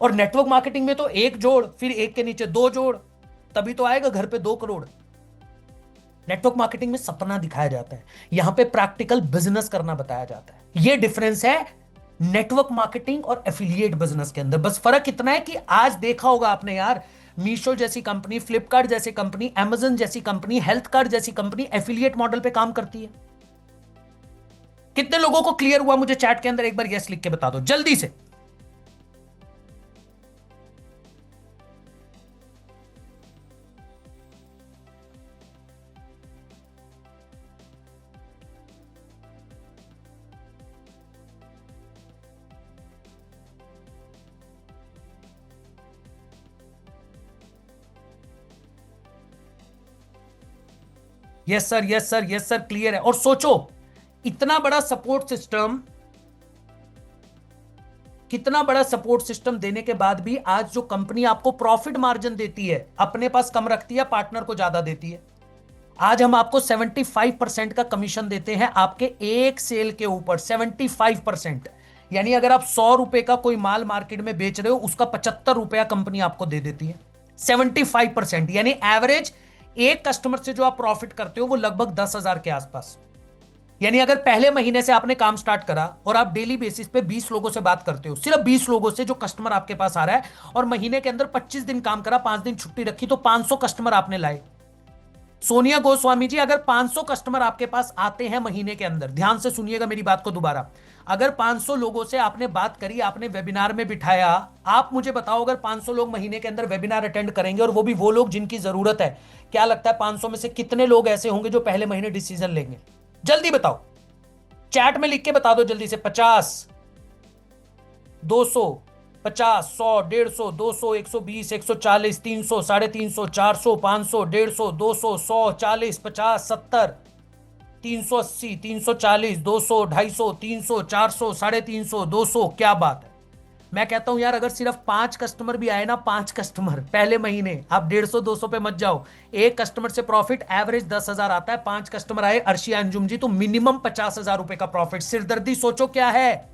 और नेटवर्क मार्केटिंग में तो एक जोड़, फिर एक के नीचे दो जोड़, तभी तो आएगा घर पे 2 करोड़। नेटवर्क मार्केटिंग में सपना दिखाया जाता है, यहां पे प्रैक्टिकल बिजनेस करना बताया जाता है। यह डिफरेंस है नेटवर्क मार्केटिंग और एफिलिएट बिजनेस के अंदर। बस फर्क इतना है कि आज देखा होगा आपने यार, मीशो जैसी कंपनी, फ्लिपकार्ट जैसी कंपनी, Amazon जैसी कंपनी, हेल्थ कार्ड जैसी कंपनी एफिलिएट मॉडल पे काम करती है। कितने लोगों को क्लियर हुआ? मुझे चैट के अंदर एक बार यस लिख के बता दो जल्दी से। Yes sir, yes sir, yes sir, clear है। और सोचो इतना बड़ा सपोर्ट सिस्टम, कितना बड़ा सपोर्ट सिस्टम देने के बाद भी आज जो कंपनी आपको प्रॉफिट मार्जिन देती है, अपने पास कम रखती है, पार्टनर को ज्यादा देती है। आज हम आपको 75% का कमीशन देते हैं आपके एक सेल के ऊपर, 75%। यानी अगर आप 100 रुपए का कोई माल मार्केट में बेच रहे हो, उसका 75 रुपया कंपनी आपको दे देती है, 75%। यानी एवरेज एक कस्टमर से जो आप प्रॉफिट करते हो वो लगभग 10,000 के आसपास। यानी अगर पहले महीने से आपने काम स्टार्ट करा और आप डेली बेसिस पे 20 लोगों से बात करते हो, सिर्फ 20 लोगों से जो कस्टमर आपके पास आ रहा है, और महीने के अंदर 25 दिन काम करा, 5 दिन छुट्टी रखी, तो 500 कस्टमर आपने लाए। सोनिया गोस्वामी जी, अगर 500 कस्टमर आपके पास आते हैं महीने के अंदर, ध्यान से सुनिएगा मेरी बात को दोबारा, अगर 500 लोगों से आपने बात करी, आपने वेबिनार में बिठाया, आप मुझे बताओ अगर 500 लोग महीने के अंदर वेबिनार अटेंड करेंगे, और वो भी वो लोग जिनकी जरूरत है, क्या लगता है 500 में से कितने लोग ऐसे होंगे जो पहले महीने डिसीजन लेंगे? जल्दी बताओ, चैट में लिख के बता दो जल्दी से। 50, 200, 50, 100, 150, 200, 120, 140, 300, 350, 400, 500, 150, 200, 100, 40, 50, 70, 380, 340, 200, 250, 300, 400, 350, 200। क्या बात है, मैं कहता हूं यार, अगर सिर्फ 5 कस्टमर भी आए ना, 5 कस्टमर पहले महीने, आप 150-200 पे मत जाओ। एक कस्टमर से प्रॉफिट एवरेज 10,000 आता है। 5 कस्टमर आए अर्शी अंजुम जी, तो मिनिमम 50,000 रुपए का प्रॉफिट। सिरदर्दी सोचो क्या है।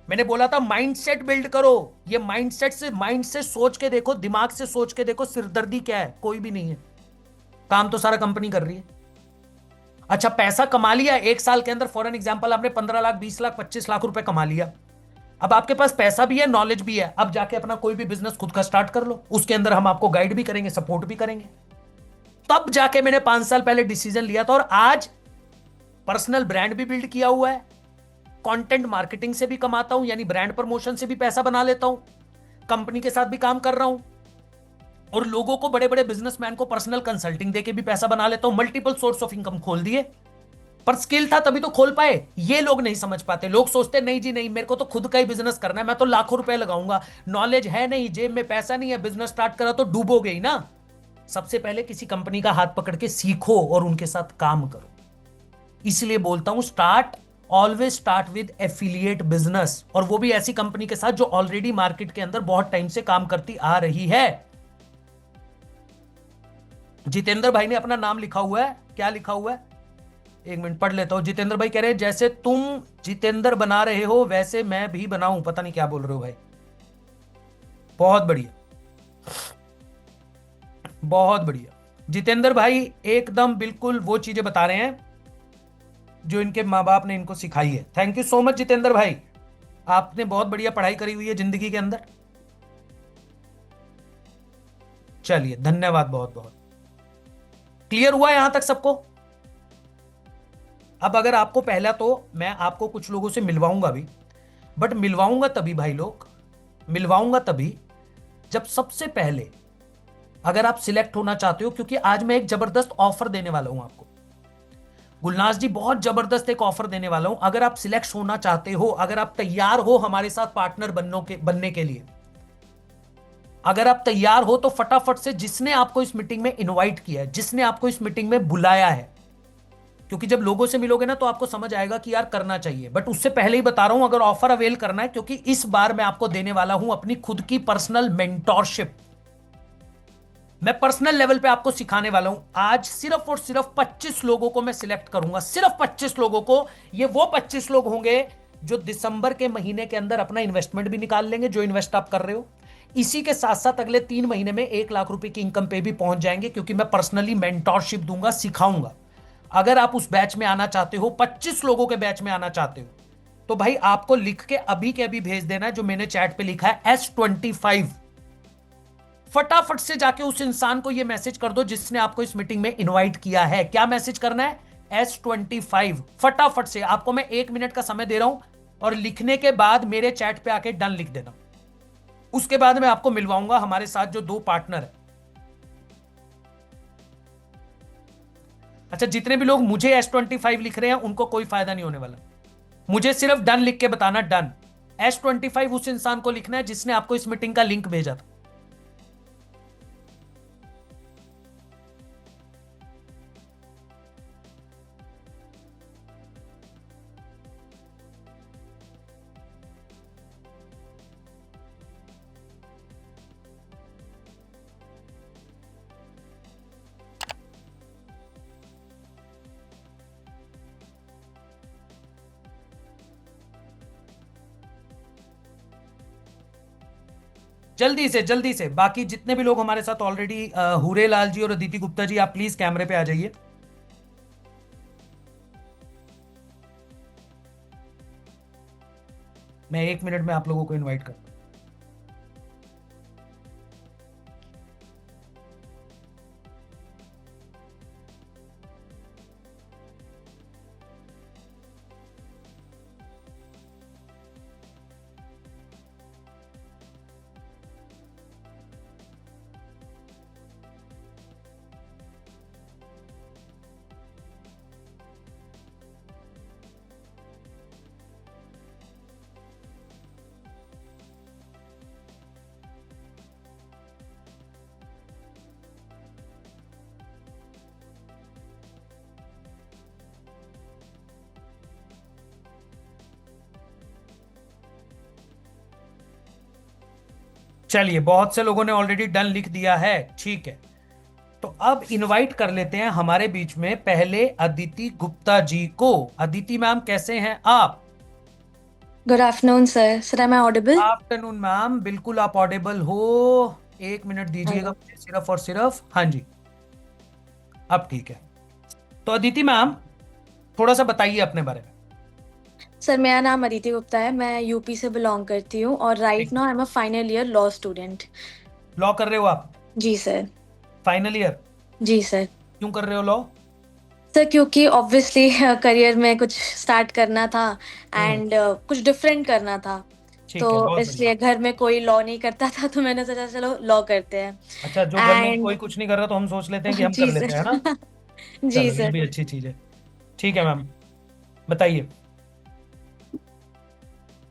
मैंने बोला था माइंडसेट बिल्ड करो। ये माइंड से सोच के देखो, दिमाग से सोच के देखो, सिरदर्दी क्या है? कोई भी नहीं है। काम तो सारा कंपनी कर रही है। अच्छा, पैसा कमा लिया 1 साल के अंदर, फॉर एन एग्जाम्पल आपने 15 लाख, 20 लाख, 25 लाख रुपए कमा लिया। अब आपके पास पैसा भी है, नॉलेज भी है, अब जाके अपना कोई भी बिजनेस खुद का स्टार्ट कर लो। उसके अंदर हम आपको गाइड भी करेंगे, सपोर्ट भी करेंगे। तब जाके मैंने 5 साल पहले डिसीजन लिया था, और आज पर्सनल ब्रांड भी बिल्ड किया हुआ है। कंटेंट मार्केटिंग से भी कमाता हूं, यानी ब्रांड प्रमोशन से भी पैसा बना लेता हूं। कंपनी के साथ भी काम कर रहा हूं, और लोगों को, बड़े बड़े बिजनेसमैन को पर्सनल कंसल्टिंग देके भी पैसा बना लेता हूं। मल्टीपल सोर्स ऑफ इनकम खोल दिए। पर स्किल था तभी तो खोल पाए। ये लोग नहीं समझ पाते। लोग सोचते नहीं जी नहीं, मेरे को तो खुद का ही बिजनेस करना है, मैं तो लाखों रुपए लगाऊंगा। नॉलेज है नहीं, जेब में पैसा नहीं है, बिजनेस स्टार्ट करा तो डूबोगे ही ना। सबसे पहले किसी कंपनी का हाथ पकड़ के सीखो और उनके साथ काम करो। इसलिए बोलता हूं, always start with affiliate business, और वो भी ऐसी कंपनी के साथ जो ऑलरेडी मार्केट के अंदर बहुत टाइम से काम करती आ रही है। जितेंद्र भाई ने अपना नाम लिखा हुआ है, क्या लिखा हुआ है? 1 मिनट पढ़ लेता हूं। जितेंद्र भाई कह रहे हैं, जैसे तुम जितेंद्र बना रहे हो वैसे मैं भी बनाऊं। पता नहीं क्या बोल रहे हो भाई। बहुत बढ़िया, बहुत बढ़िया। जितेंद्र भाई एकदम बिल्कुल वो चीजें बता रहे हैं जो इनके माँ बाप ने इनको सिखाई है। Thank you so much Jitendra भाई, आपने बहुत बढ़िया पढ़ाई करी हुई है जिंदगी के अंदर। चलिए, धन्यवाद बहुत बहुत। क्लियर हुआ यहां तक सबको? अब अगर आपको, पहला तो मैं आपको कुछ लोगों से मिलवाऊंगा भी, बट मिलवाऊंगा तभी भाई लोग, मिलवाऊंगा तभी जब सबसे पहले, अगर आप सिलेक्ट होना चाहते हो, क्योंकि आज मैं एक जबरदस्त ऑफर देने वाला हूं आपको। गुलनाज जी, बहुत जबरदस्त एक ऑफर देने वाला हूं। अगर आप सिलेक्ट होना चाहते हो, अगर आप तैयार हो हमारे साथ पार्टनर बनने के लिए, अगर आप तैयार हो तो फटाफट से, जिसने आपको इस मीटिंग में इनवाइट किया है, जिसने आपको इस मीटिंग में बुलाया है, क्योंकि जब लोगों से मिलोगे ना तो आपको समझ आएगा कि यार करना चाहिए। बट उससे पहले ही बता रहा हूं, अगर ऑफर अवेल करना है, क्योंकि इस बार मैं आपको देने वाला हूं अपनी खुद की पर्सनल मेंटोरशिप। मैं पर्सनल लेवल पे आपको सिखाने वाला हूं। आज सिर्फ और सिर्फ 25 लोगों को मैं सिलेक्ट करूंगा, सिर्फ 25 लोगों को। ये वो 25 लोग होंगे जो दिसंबर के महीने के अंदर अपना इन्वेस्टमेंट भी निकाल लेंगे, जो इन्वेस्ट आप कर रहे हो। इसी के साथ साथ अगले 3 महीने में 1 लाख रुपए की इनकम पे भी पहुंच जाएंगे, क्योंकि मैं पर्सनली मेंटोरशिप दूंगा, सिखाऊंगा। अगर आप उस बैच में आना चाहते हो, 25 लोगों के बैच में आना चाहते हो, तो भाई आपको लिख के अभी के अभी भेज देना है जो मैंने चैट पे लिखा है, S25। फटाफट से जाके उस इंसान को यह मैसेज कर दो जिसने आपको इस मीटिंग में इनवाइट किया है। क्या मैसेज करना है? S25। फटाफट से, आपको मैं 1 मिनट का समय दे रहा हूं, और लिखने के बाद मेरे चैट पे आके डन लिख देना। उसके बाद मैं आपको मिलवाऊंगा हमारे साथ जो 2 पार्टनर है। अच्छा, जितने भी लोग मुझे S25 लिख रहे हैं उनको कोई फायदा नहीं होने वाला। मुझे सिर्फ डन लिख के बताना, डन। S25 उस इंसान को लिखना है जिसने आपको इस मीटिंग का लिंक भेजा था। जल्दी से बाकी जितने भी लोग हमारे साथ ऑलरेडी, हुरे लाल जी और अदिति गुप्ता जी, आप प्लीज कैमरे पे आ जाइए। मैं 1 मिनट में आप लोगों को इनवाइट कर। चलिए, बहुत से लोगों ने ऑलरेडी डन लिख दिया है, ठीक है। तो अब इनवाइट कर लेते हैं हमारे बीच में पहले अदिति गुप्ता जी को। अदिति मैम, कैसे हैं आप? Good afternoon sir. Sir am I audible? Afternoon ma'am, बिल्कुल आप ऑडिबल हो। एक मिनट दीजिएगा हेलो। मुझे सिर्फ और सिर्फ। हाँ जी, अब ठीक है। तो अदिति मैम, थोड़ा सा बताइए अपने बारे में। सर मेरा नाम अदिति गुप्ता है, मैं यूपी से बिलोंग करती हूँ और right now I am a final year law student. Law कर रहे हो आप? जी सर। Final year? जी सर। क्यों कर रहे हो लॉ? सर क्योंकि ऑब्वियसली करियर में कुछ स्टार्ट करना था हम्म, एंड कुछ डिफरेंट करना था, ठीक है, तो बहुत बढ़िया। इसलिए घर में कोई लॉ नहीं करता था तो मैंने सोचा चलो लॉ करते हैं। अच्छा, जो घर में कोई एंड कुछ नहीं कर रहा तो हम सोच लेते हैं कि हम कर जी लेते हैं, है ना? सर। जी चलो, ये सर। भी अच्छी चीज है। ठीक है मैम, बताइए।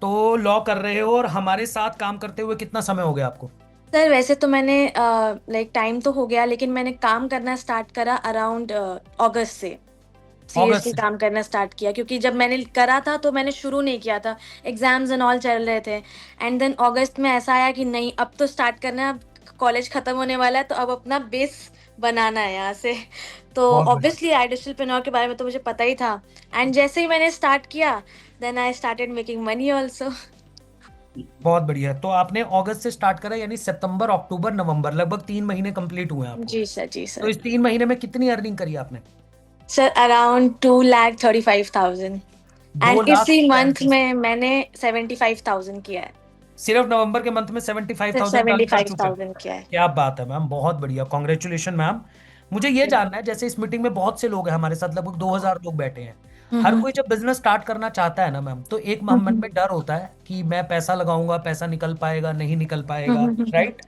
तो लॉ कर रहे हो और हमारे साथ काम करते हुए कितना समय हो गया आपको? सर वैसे तो मैंने लाइक टाइम तो हो गया, लेकिन मैंने काम करना स्टार्ट करा अराउंड अगस्त से। अगस्त सीरियसली से? काम करना स्टार्ट किया क्योंकि जब मैंने करा था तो मैंने शुरू नहीं किया था, एग्जाम्स एंड ऑल चल रहे थे। एंड देन अगस्त में ऐसा आया कि नहीं अब तो स्टार्ट करना है, अब कॉलेज खत्म होने वाला है तो अब अपना बेस बनाना है यहाँ से। तो बहुत बढ़िया। ऑब्वियसली आइडियलपेनोर के बारे में तो मुझे पता ही था। एंड जैसे ही मैंने स्टार्ट किया then I started making money also. बहुत बढ़िया। तो आपने अगस्त से स्टार्ट करा, यानी सितंबर, अक्टूबर, नवंबर, लगभग 3 महीने कंप्लीट हुए हैं आपको। जी सर। जी तो सर। इस 3 महीने में कितनी अर्निंग करी आपने? सर अराउंड 2,35,000 दो एंड लाख इसी मंथ पैंतीस में मैंने 75,000 किया है। सिर्फ नवंबर के मंथ में सेवेंटी फाइव सिर्फ थाउजेंड अर्न कर चुके हो? 75,000 किया है। क्या बात है मैम, बहुत बढ़िया, कॉन्ग्रेचुलेशन मैम। मुझे ये जानना है, जैसे इस मीटिंग में बहुत से लोग हैं हमारे साथ, लगभग 2000 लोग बैठे हैं। हर हम्म। कोई जब बिजनेस स्टार्ट करना चाहता है ना मैम, तो एक मन में हम्म। डर होता है कि मैं पैसा लगाऊंगा, पैसा निकल पाएगा नहीं निकल पाएगा, हम्म। राइट?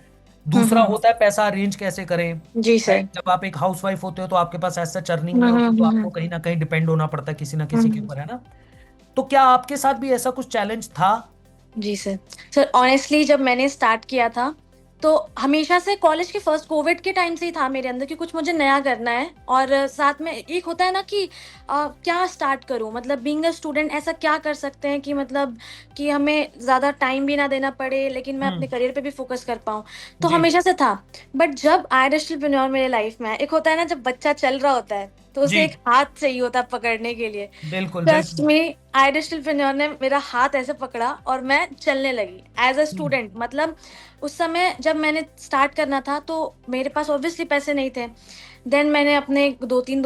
दूसरा हम्म। होता है पैसा अरेंज कैसे करें, जी सर। राइट? जब आप एक हाउसवाइफ होते हो तो आपके पास ऐसा अर्निंग नहीं हम्म। होती, तो आपको हम्म। कहीं ना कहीं डिपेंड होना पड़ता है किसी ना किसी के हम्म। ऊपर, है ना? तो क्या आपके साथ भी ऐसा कुछ चैलेंज था? जी सर। सर ऑनेस्टली जब मैंने स्टार्ट किया था तो हमेशा से कॉलेज के फर्स्ट कोविड के टाइम से ही था मेरे अंदर कि कुछ मुझे नया करना है। और साथ में एक होता है ना कि क्या स्टार्ट करूं, मतलब बीइंग अ स्टूडेंट ऐसा क्या कर सकते हैं कि मतलब कि हमें ज़्यादा टाइम भी ना देना पड़े लेकिन मैं अपने हम्म, करियर पे भी फोकस कर पाऊं। तो जी हमेशा से था। बट जब आइडियल मेरे लाइफ में आया, एक होता है ना जब बच्चा चल रहा होता है तो जी, उसे एक हाथ चाहिए होता है पकड़ने के लिए। बिल्कुल ट्रस्ट बिल्कुल। में आइडियल ने मेरा हाथ ऐसे पकड़ा और मैं चलने लगी एज अ हम्म, स्टूडेंट। मतलब उस समय जब मैंने स्टार्ट करना था तो मेरे पास ऑब्वियसली पैसे नहीं थे। देन मैंने अपने 3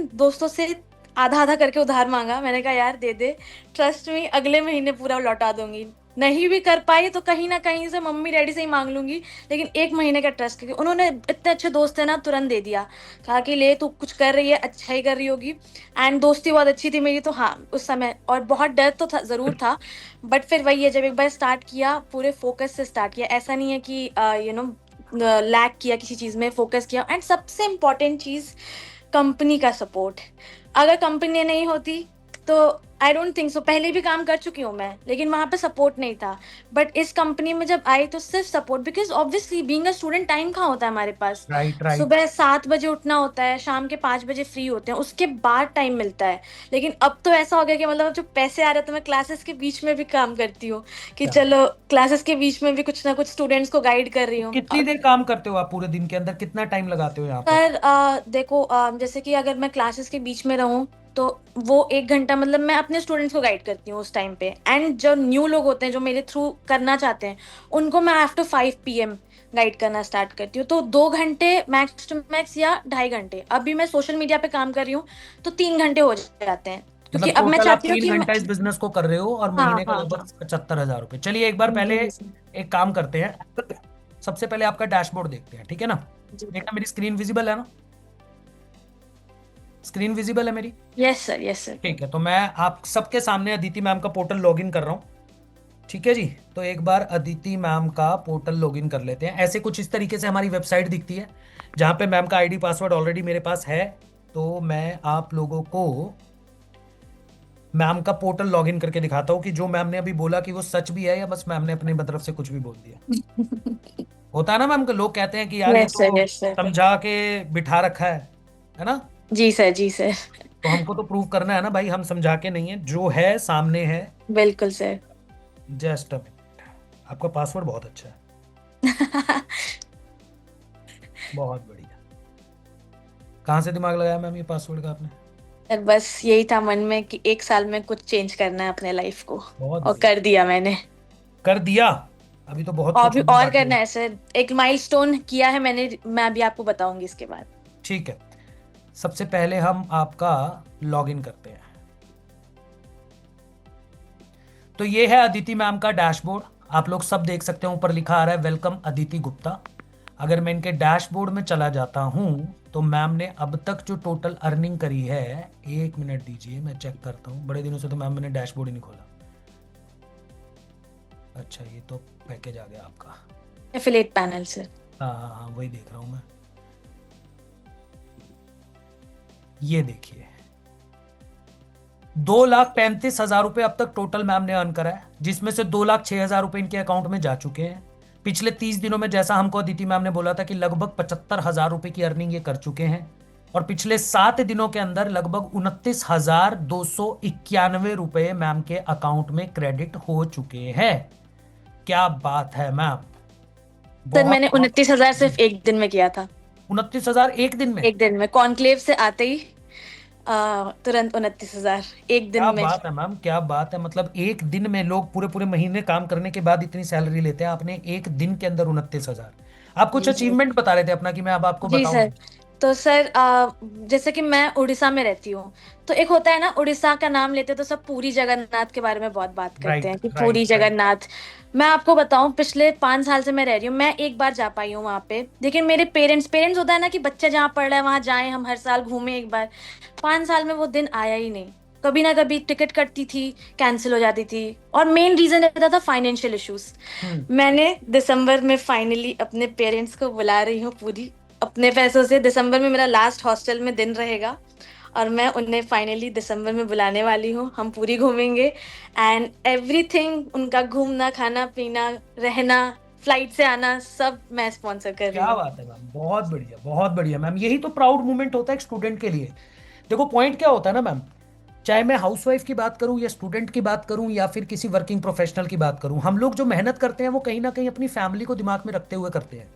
दोस्तों से आधा आधा करके उधार मांगा। मैंने कहा यार दे दे, ट्रस्ट में अगले महीने पूरा लौटा दूंगी। नहीं भी कर पाई तो कहीं ना कहीं से मम्मी डैडी से ही मांग लूंगी, लेकिन 1 महीने का ट्रस्ट, क्योंकि उन्होंने इतने अच्छे दोस्त थे ना, तुरंत दे दिया। कहा कि ले तू कुछ कर रही है अच्छा ही कर रही होगी। एंड दोस्ती बहुत अच्छी थी मेरी, तो हाँ उस समय और बहुत डर तो था, ज़रूर था। बट फिर वही है, जब एक बार स्टार्ट किया पूरे फोकस से स्टार्ट किया। ऐसा नहीं है कि लैक किया किसी चीज़ में, फोकस किया। एंड सबसे इम्पॉर्टेंट चीज़ कंपनी का सपोर्ट। अगर कंपनी नहीं होती तो आई डोंट थिंक सो, पहले भी काम कर चुकी हूँ मैं लेकिन वहाँ पे सपोर्ट नहीं था। बट इस कंपनी में जब आई तो सिर्फ support, because obviously being a student time कहाँ होता है हमारे पास। Right right. सुबह 7 बजे उठना होता है, शाम के 5 बजे फ्री होते हैं, उसके बाद टाइम मिलता है। लेकिन अब तो ऐसा हो गया कि मतलब जो पैसे आ रहे हैं तो मैं क्लासेस के बीच में भी काम करती हूँ कि क्या चलो क्लासेस के बीच में भी कुछ ना कुछ स्टूडेंट्स को गाइड कर रही हूँ। कितनी देर काम करते हो आप पूरे दिन के अंदर, कितना टाइम लगाते हो यहाँ पे? पर देखो जैसे कि अगर मैं क्लासेस के बीच में रहूं तो वो 1 घंटा, मतलब मैं अपने स्टूडेंट्स को गाइड करती हूँ उस टाइम पे। एंड जो न्यू लोग होते हैं जो मेरे थ्रू करना चाहते हैं उनको मैं आफ्टर 5 PM गाइड करना स्टार्ट करती हूँ। तो 2 घंटे मैक्स टू मैक्स या 2.5 घंटे। अभी मैं सोशल मीडिया पे काम कर रही हूँ तो 3 घंटे हो जाते हैं, क्योंकि मतलब अब मैं टोटल आप चाहती हूँ तीन कि घंटा इस बिजनेस को कर रहे हो और हाँ महीने का हाँ लगभग हाँ। 75,000 रुपये। चलिए एक बार पहले जी जी एक काम करते हैं, सबसे पहले आपका डैशबोर्ड देखते हैं, ठीक है ना? जी। देखना मेरी स्क्रीन विजिबल है ना? स्क्रीन विजिबल है मेरी? Yes sir, yes sir. ठीक है, तो मैं आप सबके सामने अदिति मैम का पोर्टल लॉगिन कर रहा हूँ। ठीक है जी, तो एक बार अदिति मैम का पोर्टल लॉगिन कर लेते हैं। ऐसे कुछ इस तरीके से हमारी वेबसाइट दिखती है, जहाँ पे मैम का आईडी पासवर्ड ऑलरेडी मेरे पास है। तो मैं आप लोगों को मैम का पोर्टल लॉगिन करके दिखाता हूँ कि जो मैम ने अभी बोला कि वो सच भी है या बस मैम ने अपनी तरफ से कुछ भी बोल दिया। होता है ना मैम, के लोग कहते हैं कि यार ये यस सर, तो यस सर। समझा के बिठा रखा है ना? जी सर, जी सर। तो हमको तो प्रूव करना है ना भाई, हम समझा के नहीं है, जो है सामने है। बिल्कुल सर। जस्ट अ मिनट, आपका पासवर्ड बहुत अच्छा है। बहुत बढ़िया। कहाँ से दिमाग लगाया मैम ये पासवर्ड का आपने? सर बस यही था मन में कि 1 साल में कुछ चेंज करना है अपने लाइफ को, बहुत और बढ़िया। कर दिया मैंने। कर दिया? अभी तो बहुत और कुछ भी होना और बाकी करना है। है सर, एक माइलस्टोन किया है मैंने, मैं अभी आपको बताऊंगी इसके बाद। ठीक है, सबसे पहले हम आपका लॉगिन करते हैं। तो ये है अदिति मैम का डैशबोर्ड, आप लोग सब देख सकते हैं, ऊपर लिखा आ रहा है वेलकम अदिति गुप्ता। अगर मैं इनके डैशबोर्ड में चला जाता हूं तो मैम ने अब तक जो टोटल अर्निंग करी है, 1 मिनट दीजिए मैं चेक करता हूं, बड़े दिनों से तो मैम मैंने डैशबोर्ड ही नहीं खोला। अच्छा ये तो पैकेज आ गया आपका। Affiliate panel sir. हाँ हाँ हाँ, वही देख रहा हूं मैं। ये देखिए 2,35,000 रुपए अब तक टोटल मैम ने अर्न करा है, जिसमें से 2,06,000 रुपए इनके अकाउंट में जा चुके हैं। पिछले 30 दिनों में जैसा हमको अदिति मैम ने बोला था कि लगभग 75,000 रुपए की अर्निंग ये कर चुके हैं, और पिछले 7 दिनों के अंदर लगभग 29,291 रुपए मैम के अकाउंट में क्रेडिट हो चुके हैं। क्या बात है मैम, सर बहुत मैंने बहुत 29,000 सिर्फ एक दिन में किया था। 29,000 एक दिन में? एक दिन में कॉन्क्लेव से आते ही तुरंत 29,000 एक दिन क्या में। बात है मैम, क्या बात है, मतलब एक दिन में लोग पूरे पूरे महीने काम करने के बाद इतनी सैलरी लेते हैं, आपने एक दिन के अंदर 29,000। आप कुछ जी सर। अचीवमेंट बता रहे थे अपना कि मैं अब आपको जी बताऊं। सर। तो सर जैसे कि मैं उड़ीसा में रहती हूँ, तो एक होता है ना, उड़ीसा का नाम लेते तो सब पूरी जगन्नाथ के बारे में बहुत बात करते राइट हैं कि पूरी राइट राइट। जगन्नाथ। मैं आपको बताऊं, पिछले 5 साल से मैं रह रही हूँ, मैं एक बार जा पाई हूँ वहां पे, लेकिन मेरे पेरेंट्स पेरेंट्स होता है ना कि बच्चा जहाँ पढ़ रहा है वहां जाए, हम हर साल घूमे एक बार। 5 साल में वो दिन आया ही नहीं। कभी ना कभी टिकट कटती थी, कैंसिल हो जाती थी, और मेन रीजन रहता था फाइनेंशियल इश्यूज। मैंने दिसंबर में फाइनली अपने पेरेंट्स को बुला रही हूँ, पूरी अपने पैसों से। दिसंबर में मेरा लास्ट हॉस्टल में दिन रहेगा, और मैं उन्हें फाइनली दिसंबर में बुलाने वाली हूँ, हम पूरी घूमेंगे। एंड एवरीथिंग, उनका घूमना, खाना पीना, रहना, फ्लाइट से आना, सब मैं स्पॉन्सर कर रही क्या हूँ। बात है मैम, बहुत बढ़िया मैम, यही तो प्राउड मोमेंट होता है एक स्टूडेंट के लिए। देखो पॉइंट क्या होता है ना मैम, चाहे मैं हाउसवाइफ की बात करूं या स्टूडेंट की बात करूं या फिर किसी वर्किंग प्रोफेशनल की बात करूं, हम लोग जो मेहनत करते हैं वो कहीं ना कहीं अपनी फैमिली को दिमाग में रखते हुए करते हैं,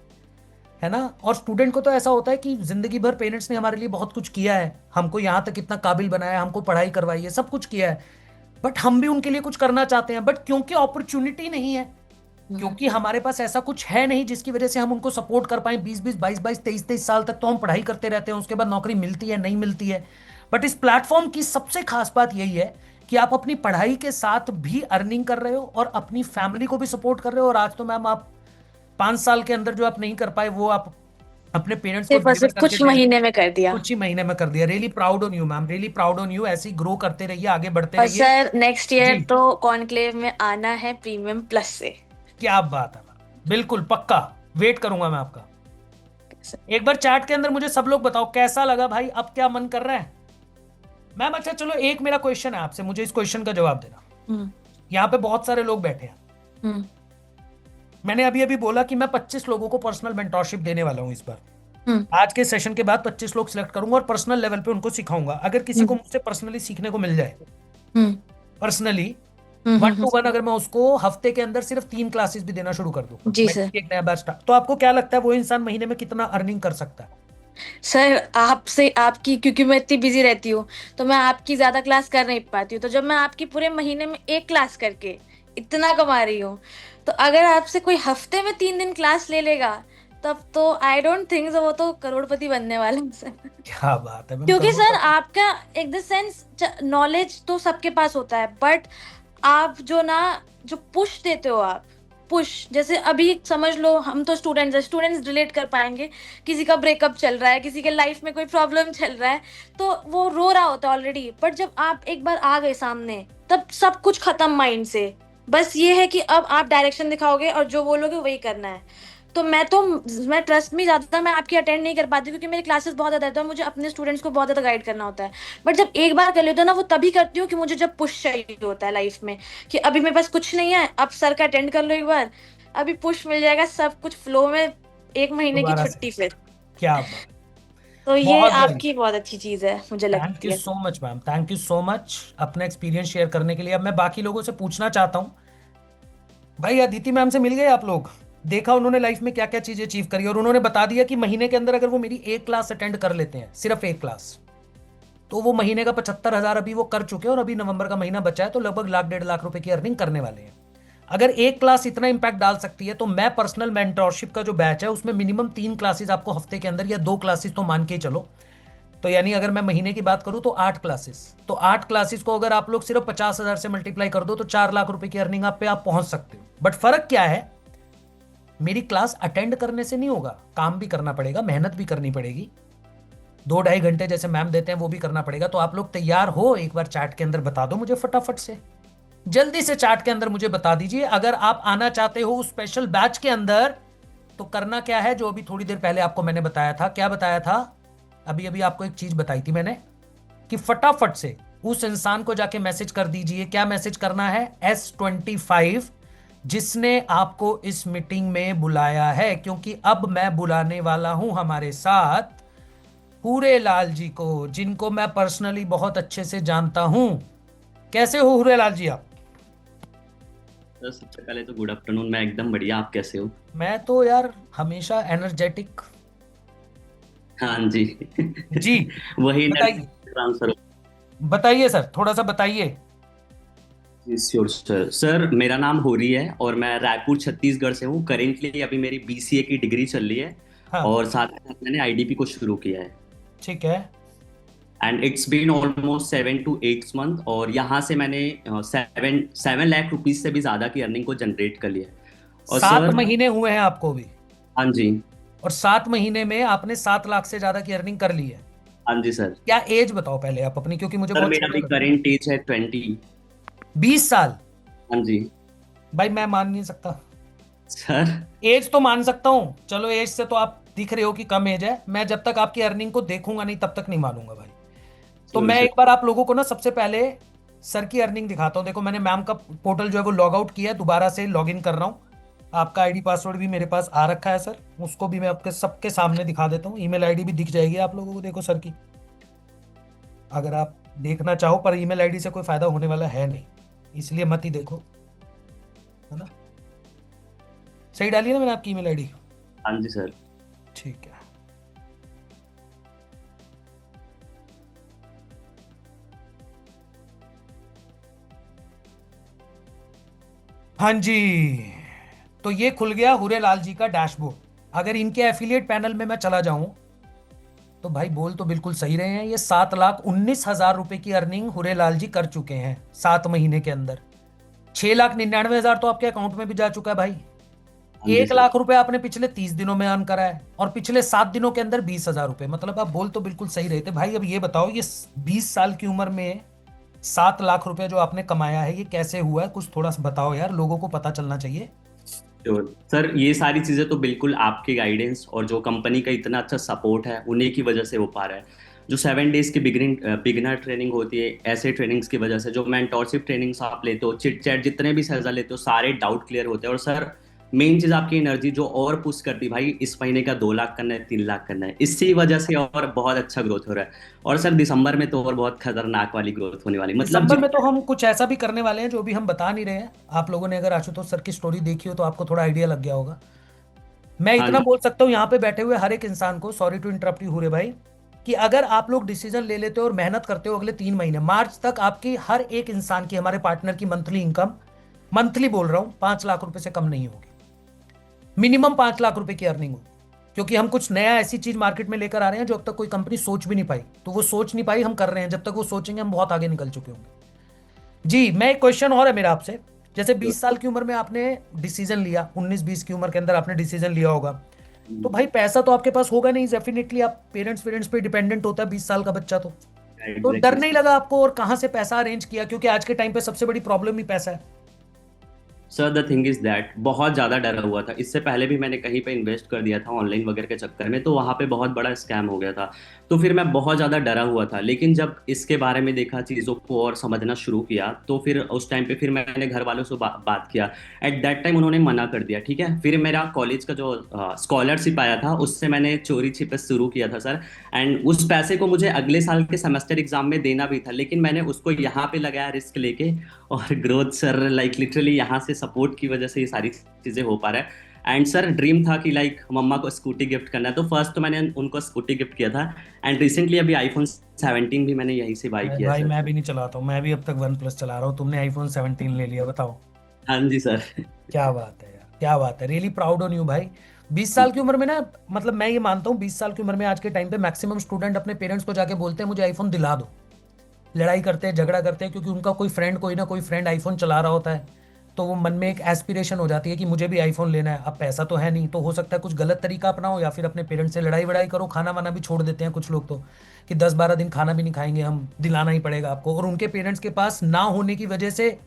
है ना। और स्टूडेंट को तो ऐसा होता है कि जिंदगी भर पेरेंट्स ने हमारे लिए बहुत कुछ किया है, हमको यहाँ तक इतना काबिल बनाया, हमको पढ़ाई करवाई है, सब कुछ किया है, बट हम भी उनके लिए कुछ करना चाहते हैं, बट क्योंकि अपॉर्चुनिटी नहीं है, क्योंकि हमारे पास ऐसा कुछ है नहीं जिसकी वजह से हम उनको सपोर्ट कर पाए, 20-20 22-22 23-23 साल तक तो हम पढ़ाई करते रहते हैं, उसके बाद नौकरी मिलती है नहीं मिलती है। बट इस प्लेटफॉर्म की सबसे खास बात यही है कि आप अपनी पढ़ाई के साथ भी अर्निंग कर रहे हो और अपनी फैमिली को भी सपोर्ट कर रहे हो, और आज तो मैम आप 5 साल के अंदर जो आप नहीं कर पाए वो आप अपने पेरेंट्स को सिर्फ और डिलीवर सिर्फ करके कुछ दे रहे हो। महीने में कर दिया। कुछ ही महीने में कर दिया। Really proud on you ma'am, really proud on you, ऐसे ही ग्रो करते रहिए, आगे बढ़ते और रहिए। सर नेक्स्ट ईयर जी, तो कॉन्क्लेव में आना है प्रीमियम प्लस से। क्या बात है मैम, बिल्कुल पक्का वेट करूंगा मैं आपका। एक बार चैट के अंदर मुझे सब लोग बताओ कैसा लगा भाई, अब क्या मन कर रहा है मैम। अच्छा चलो, एक मेरा क्वेश्चन है आपसे, मुझे इस क्वेश्चन का जवाब देना। हम्म। यहाँ पे बहुत सारे लोग बैठे हैं, हम्म। मैंने अभी अभी बोला कि मैं 25 लोगों को पर्सनल मेंटोरशिप देने वाला हूँ इस बार। हम्म। आज के सेशन के बाद 25 लोग सिलेक्ट करूंगा और पर्सनल लेवल पे उनको सिखाऊंगा। अगर किसी को मुझसे पर्सनली सीखने को मिल जाए, हम्म। पर्सनली हम्म। 1-to-1, अगर मैं उसको हफ्ते के अंदर सिर्फ 3 क्लासेस भी देना शुरू कर दूं, जी मैं सर। एक नया बैच स्टार्ट, तो आपको क्या लगता है वो इंसान महीने में कितना अर्निंग कर सकता है? सर आपसे आपकी, क्योंकि मैं इतनी बिजी रहती हूँ तो मैं आपकी ज्यादा क्लास कर नहीं पाती हूँ, तो जब मैं आपकी पूरे महीने में एक क्लास करके इतना कमा रही हूँ, तो अगर आपसे कोई हफ्ते में 3 दिन क्लास ले लेगा, तब तो आई डोंट थिंक वो तो करोड़पति बनने वाला है सर। क्या बात है मैम, क्योंकि सर करोड़पति। आपका एक द सेंस नॉलेज तो सबके पास होता है, बट आप जो ना, जो पुश देते हो आप, पुश, जैसे अभी समझ लो हम तो स्टूडेंट्स हैं, स्टूडेंट्स रिलेट कर पाएंगे, किसी का ब्रेकअप चल रहा है, किसी के लाइफ में कोई प्रॉब्लम चल रहा है, तो वो रो रहा होता है ऑलरेडी, बट जब आप एक बार आ गए सामने, तब सब कुछ खत्म माइंड से। बस ये है कि अब आप डायरेक्शन दिखाओगे और जो बोलोगे वही करना है। मैं ट्रस्ट में ज्यादा मैं आपकी अटेंड नहीं कर पाती, क्योंकि मेरी क्लासेस बहुत ज्यादा रहता है, मुझे अपने स्टूडेंट्स को बहुत ज्यादा गाइड करना होता है। बट जब एक बार कर लेते हो ना, वो तभी करती हूँ कि मुझे जब पुश चाहिए होता है लाइफ में, कि अभी मेरे पास कुछ नहीं है, अब सर का अटेंड कर लो एक बार, अभी पुश मिल जाएगा, सब कुछ फ्लो में, 1 महीने की दोबारा से, छुट्टी फिर। क्या बात, तो ये बहुत बढ़िया। आपकी बहुत अच्छी चीज है मुझे थैंक लगती यू है। So much ma'am, thank you so much अपना एक्सपीरियंस शेयर करने के लिए। अब मैं बाकी लोगों से पूछना चाहता हूँ, भाई अदिति मैम से मिल गए आप लोग? देखा उन्होंने लाइफ में क्या क्या चीजें अचीव करी, और उन्होंने बता दिया कि महीने के अंदर अगर वो मेरी एक क्लास अटेंड कर लेते हैं, सिर्फ एक क्लास, तो वो महीने का 75,000 अभी वो कर चुके हैं, और अभी नवंबर का महीना बचा है, तो लगभग लाख 1.5 लाख रुपए की अर्निंग करने वाले हैं। अगर एक क्लास इतना इंपैक्ट डाल सकती है, तो मैं पर्सनल मेंटोरशिप का जो बैच है उसमें मिनिमम 3 क्लासेस आपको हफ्ते के अंदर, या 2 क्लासेस तो मान के ही चलो, तो यानी अगर मैं महीने की बात करूं तो 8 क्लासेस, तो 8 क्लासेस को अगर आप लोग सिर्फ 50,000 से मल्टीप्लाई कर दो तो 4 लाख रुपए की अर्निंग आप पे आप पहुंच सकते हो। बट फर्क क्या है, मेरी क्लास अटेंड करने से नहीं होगा, काम भी करना पड़ेगा, मेहनत भी करनी पड़ेगी, 2-2.5 घंटे जैसे मैम देते हैं वो भी करना पड़ेगा। तो आप लोग तैयार हो, एक बार चैट के अंदर बता दो मुझे फटाफट से, जल्दी से चैट के अंदर मुझे बता दीजिए अगर आप आना चाहते हो उस स्पेशल बैच के अंदर। तो करना क्या है, जो अभी थोड़ी देर पहले आपको मैंने बताया था, क्या बताया था, अभी अभी आपको एक चीज बताई थी मैंने, कि फटाफट से उस इंसान को जाके मैसेज कर दीजिए। क्या मैसेज करना है, S25, जिसने आपको इस मीटिंग में बुलाया है, क्योंकि अब मैं बुलाने वाला हूं हमारे साथ हुरे लाल जी को, जिनको मैं पर्सनली बहुत अच्छे से जानता हूं। कैसे हो हुरे लाल जी आप? सर सबसे पहले तो गुड आफ्टरनून। मैं एकदम बढ़िया, आप कैसे हो? मैं तो यार हमेशा एनर्जेटिक। हाँ जी। जी वही बताइए, ट्रांसफर। बताइए सर, थोड़ा सा बताइए। जी श्योर सर। सर मेरा नाम होरी है और मैं रायपुर छत्तीसगढ़ से हूँ। करेंटली अभी मेरी BCA की डिग्री चल रही है हाँ और साथ में साथ मैंने IDP को शुरू किया है। ठीक है। And it's been almost 7 to 8 month और यहाँ से मैंने 7 लाख रुपीज से भी ज़्यादा की अर्निंग को जनरेट कर लिया है। और 7 महीने हुए हैं आपको भी, हाँ जी। और 7 महीने में आपने 7 लाख से ज्यादा की अर्निंग कर ली है। हाँ जी सर। क्या एज बताओ पहले आप अपनी, क्योंकि मुझे सर बहुत मेरा छोटा भी लग रहा करेंट एज है 20। है। 20 साल? हाँ जी भाई मैं मान नहीं सकता। सर। एज तो मान सकता हूँ, चलो एज से तो आप दिख रहे हो कि कम एज है, मैं जब तक आपकी अर्निंग को देखूंगा नहीं तब तक नहीं मानूंगा भाई। तो श्योर मैं सर। एक बार आप लोगों को ना सबसे पहले सर की अर्निंग दिखाता हूँ। देखो मैंने मैम का पोर्टल जो है वो लॉग आउट किया है, दोबारा से लॉग इन कर रहा हूँ। आपका आईडी पासवर्ड भी मेरे पास आ रखा है सर, उसको भी मैं आपके सबके सामने दिखा देता हूँ। ईमेल आईडी भी दिख जाएगी आप लोगों को, देखो सर की, अगर आप देखना चाहो, पर ईमेल आईडी से कोई फायदा होने वाला है नहीं, इसलिए मत ही देखो, है ना। सही डाली ना मैंने आपकी ईमेल आईडी? हाँ जी सर। ठीक है। हाँ जी, तो ये खुल गया हुरे लाल जी का डैशबोर्ड। अगर इनके एफिलिएट पैनल में मैं चला जाऊं, तो भाई बोल तो बिल्कुल सही रहे हैं, ये 7,19,000 रुपए की अर्निंग हुरे लाल जी कर चुके हैं 7 महीने के अंदर। 6,99,000 तो आपके अकाउंट में भी जा चुका है भाई। हाँ जी 1 लाख रुपए आपने पिछले 30 दिनों में अर्न करा है, और पिछले 7 दिनों के अंदर 20,000 रुपए। मतलब आप बोल तो बिल्कुल सही रहे थे भाई। अब ये बताओ, ये 20 साल की उम्र में 7 लाख रुपए जो आपने कमाया है, ये कैसे हुआ है? कुछ थोड़ा सा बताओ यार, लोगों को पता चलना चाहिए। Sure sir. ये सारी चीजें तो बिल्कुल आपके गाइडेंस और जो कंपनी का इतना अच्छा सपोर्ट है उन्हीं की वजह से हो पा रहा है। जो 7 days की बिगिनर ट्रेनिंग होती है, ऐसे ट्रेनिंग्स की वजह से, जो मेंटोरशिप ट्रेनिंग्स आप लेते हो, चिट चैट जितने भी सेशन लेते हो, सारे डाउट क्लियर होते हैं। और सर मेन चीज आपकी एनर्जी जो और पुश करती है, भाई इस महीने का 2 लाख करना है, 3 लाख करना है, इसी वजह से और बहुत अच्छा ग्रोथ हो रहा है। और सर दिसंबर में तो और बहुत खतरनाक वाली ग्रोथ होने वाली, मतलब दिसंबर में तो हम कुछ ऐसा भी करने वाले हैं जो भी हम बता नहीं रहे हैं। आप लोगों ने अगर आशुतोष सर की स्टोरी देखी हो तो आपको थोड़ा आइडिया लग गया होगा। मैं हाँ इतना जी। बोल सकता हूँ यहाँ पे बैठे हुए हर एक इंसान को, सॉरी टू इंटरप्ट यू हुरे भाई, कि अगर आप लोग डिसीजन ले लेते हो और मेहनत करते हो, अगले 3 महीने मार्च तक आपकी हर एक इंसान की, हमारे पार्टनर की मंथली इनकम, मंथली बोल रहा हूँ, 5 लाख रुपए से कम नहीं होगी। मिनिमम 5 लाख रुपए की अर्निंग होगी, क्योंकि हम कुछ नया ऐसी चीज मार्केट में लेकर आ रहे हैं जो अब तक कोई कंपनी सोच भी नहीं पाई। तो वो सोच नहीं पाई, हम कर रहे हैं, जब तक वो सोचेंगे हम बहुत आगे निकल चुके होंगे। जी, मैं एक क्वेश्चन और है मेरा आपसे। जैसे 20 साल की उम्र में आपने डिसीजन लिया, 19-20 की उम्र के अंदर आपने डिसीजन लिया होगा, तो भाई पैसा तो आपके पास होगा नहीं, डेफिनेटली आप पेरेंट्स पे डिपेंडेंट होता है 20 साल का बच्चा। तो डर नहीं लगा आपको? और कहाँ से पैसा अरेंज किया, क्योंकि आज के टाइम पे सबसे बड़ी प्रॉब्लम ही पैसा है। Sir the thing is that बहुत ज़्यादा डरा हुआ था। इससे पहले भी मैंने कहीं पे इन्वेस्ट कर दिया था ऑनलाइन वगैरह के चक्कर में, तो वहाँ पे बहुत बड़ा स्कैम हो गया था। तो फिर मैं बहुत ज़्यादा डरा हुआ था, लेकिन जब इसके बारे में देखा, चीज़ों को और समझना शुरू किया, तो फिर उस टाइम पे फिर मैंने घर वालों से बात किया। एट दैट टाइम उन्होंने मना कर दिया, ठीक है। फिर मेरा कॉलेज का जो स्कॉलरशिप आया था, उससे मैंने चोरी छिपे शुरू किया था सर। एंड उस पैसे को मुझे अगले साल के सेमेस्टर एग्जाम में देना भी था, लेकिन मैंने उसको यहाँ पे लगाया रिस्क लेके। और ग्रोथ सर लाइक लिटरली यहाँ से सपोर्ट की वजह से ये सारी चीजें हो पा रहा है। एंड सर ड्रीम था कि लाइक मम्मा को स्कूटी गिफ्ट करना है, तो फर्स्ट तो मैंने उनको स्कूटी गिफ्ट किया था। एंड रिसेंटली अभी आईफोन 17 भी मैंने यहीं से बाई किया है भाई सर। मैं भी नहीं चलाता हूँ, मैं भी अब तक वन प्लस चला रहा हूँ, तुमने आईफोन 17 ले लिया, बताओ। हाँ जी सर। क्या बात है यार, क्या बात है, रियली प्राउड ऑन यू भाई। 20 साल की उम्र में ना, मतलब मैं ये मानता हूँ 20 साल की उम्र में आज के टाइम पे मैक्सिमम स्टूडेंट अपने पेरेंट्स को जाके बोलते हैं मुझे आईफोन दिला दो। लड़ाई करते हैं, झगड़ा करते हैं, क्योंकि उनका कोई फ्रेंड, कोई ना कोई फ्रेंड आईफोन चला रहा होता है, तो वो मन में एक एस्पिरेशन हो जाती है कि मुझे भी आईफोन लेना है। अब पैसा तो है नहीं, तो हो सकता है कुछ गलत तरीका अपनाओ या फिर अपने पेरेंट्स से लड़ाई वड़ाई करो, खाना वाना भी छोड़ देते हैं कुछ लोग तो, कि 10-12 दिन खाना भी नहीं खाएंगे हम, दिलाना ही पड़ेगा आपको। और उनके पेरेंट्स के पास ना होने की वजह से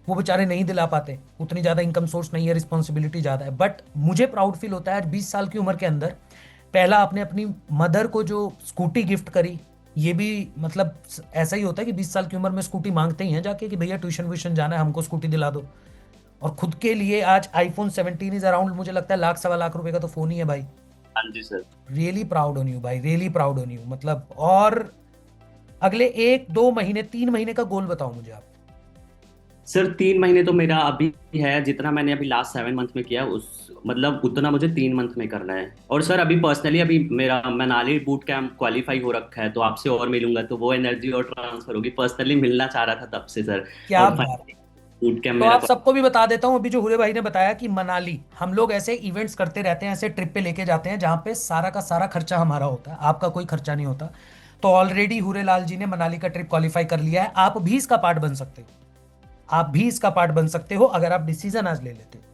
वो बेचारे नहीं दिला पाते, उतनी ज़्यादा इनकम सोर्स नहीं है, रिस्पॉन्सिबिलिटी ज़्यादा है। बट मुझे प्राउड फील होता है आज 20 साल की उम्र के अंदर पहला आपने अपनी मदर को जो स्कूटी गिफ्ट करी। ये भी मतलब ऐसा ही होता है कि 20 साल की उम्र में स्कूटी मांगते ही हैं जाके कि भैया ट्यूशन व्यूशन जाना है, हमको स्कूटी दिला दो। और खुद के लिए आज आईफोन 17 इज अराउंड, मुझे लगता है 1,00,000-1,25 लाख का तो फोन ही है भाई। हाँ जी sir. Really proud on you भाई, रियली प्राउड ऑन यू। मतलब और अगले 1-2 महीने 3 महीने का गोल बताओ मुझे आप। सर 3 महीने तो मेरा अभी है, जितना मैंने अभी लास्ट 7 मंथ में किया उस मतलब उतना मुझे 3 मंथ में करना है। और सर अभी पर्सनली अभी मेरा मनाली बूट कैंप क्वालिफाई हो रखा है, तो आपसे और मिलूंगा तो वो एनर्जी और ट्रांसफर होगी। पर्सनली मिलना चाह रहा था तब से सर। क्या और बात। फाइनली बूट कैंप तो मेरा आप सबको भी बता देता हूं, अभी जो हुरे भाई ने बताया कि मनाली हम लोग ऐसे इवेंट्स करते रहते हैं, ऐसे ट्रिप पे लेके जाते हैं जहां पे सारा का सारा खर्चा हमारा होता है, आपका कोई खर्चा नहीं होता। तो ऑलरेडी हुरे लाल जी ने मनाली का ट्रिप क्वालिफाई कर लिया है, आप भी इसका पार्ट बन सकते हो। आप भी इसका पार्ट बन सकते हो अगर आप डिसीजन आज ले लेते हो।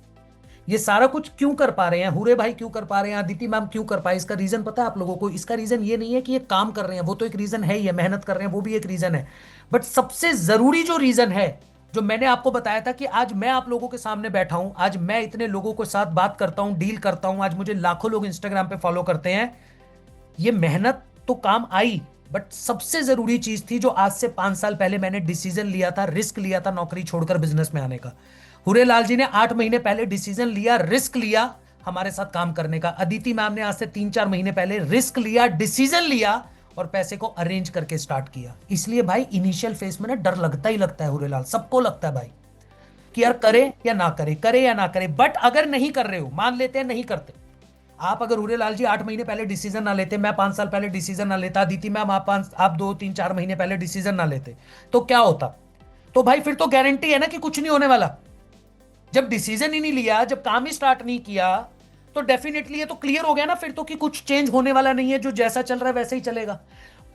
ये सारा कुछ क्यों कर पा रहे हैं हुरे भाई, क्यों कर पा रहे हैं अदिति मैम, क्यों कर पाए, इसका रीजन पता है आप लोगों को? इसका रीजन ये नहीं है कि ये काम कर रहे हैं, वो तो एक रीजन है ही है, मेहनत कर रहे हैं वो भी एक रीजन है। बट सबसे जरूरी जो रीजन है, जो मैंने आपको बताया था कि आज मैं आप लोगों के सामने बैठा हूं, आज मैं इतने लोगों के साथ बात करता हूं, डील करता हूं, आज मुझे लाखों लोग इंस्टाग्राम पे फॉलो करते हैं, ये मेहनत तो काम आई। बट सबसे जरूरी चीज थी जो आज से 5 साल पहले मैंने डिसीजन लिया था, रिस्क लिया था नौकरी छोड़कर बिजनेस में आने का। हुरे लाल जी ने 8 महीने पहले डिसीजन लिया, रिस्क लिया हमारे साथ काम करने का। अदिति मैम ने आज से 3-4 महीने पहले रिस्क लिया, डिसीजन लिया और पैसे को अरेंज करके स्टार्ट किया। इसलिए भाई इनिशियल फेज में ना डर लगता ही लगता है हुरे लाल, सबको लगता है भाई कि यार करे या ना करे, करे या ना करे। बट अगर नहीं कर रहे हो, मान लेते हैं नहीं करते, आप अगर हुरे लाल जी 8 महीने पहले डिसीजन ना लेते, मैं 5 साल पहले डिसीजन ना लेता, अदिति मैम आप 2-3-4 महीने पहले डिसीजन ना लेते, तो क्या होता? तो भाई फिर तो गारंटी है ना कि कुछ नहीं होने वाला। जब डिसीजन ही नहीं लिया, जब काम ही स्टार्ट नहीं किया, तो डेफिनेटली ये तो क्लियर हो गया ना फिर तो कि कुछ चेंज होने वाला नहीं है, जो जैसा चल रहा है वैसे ही चलेगा।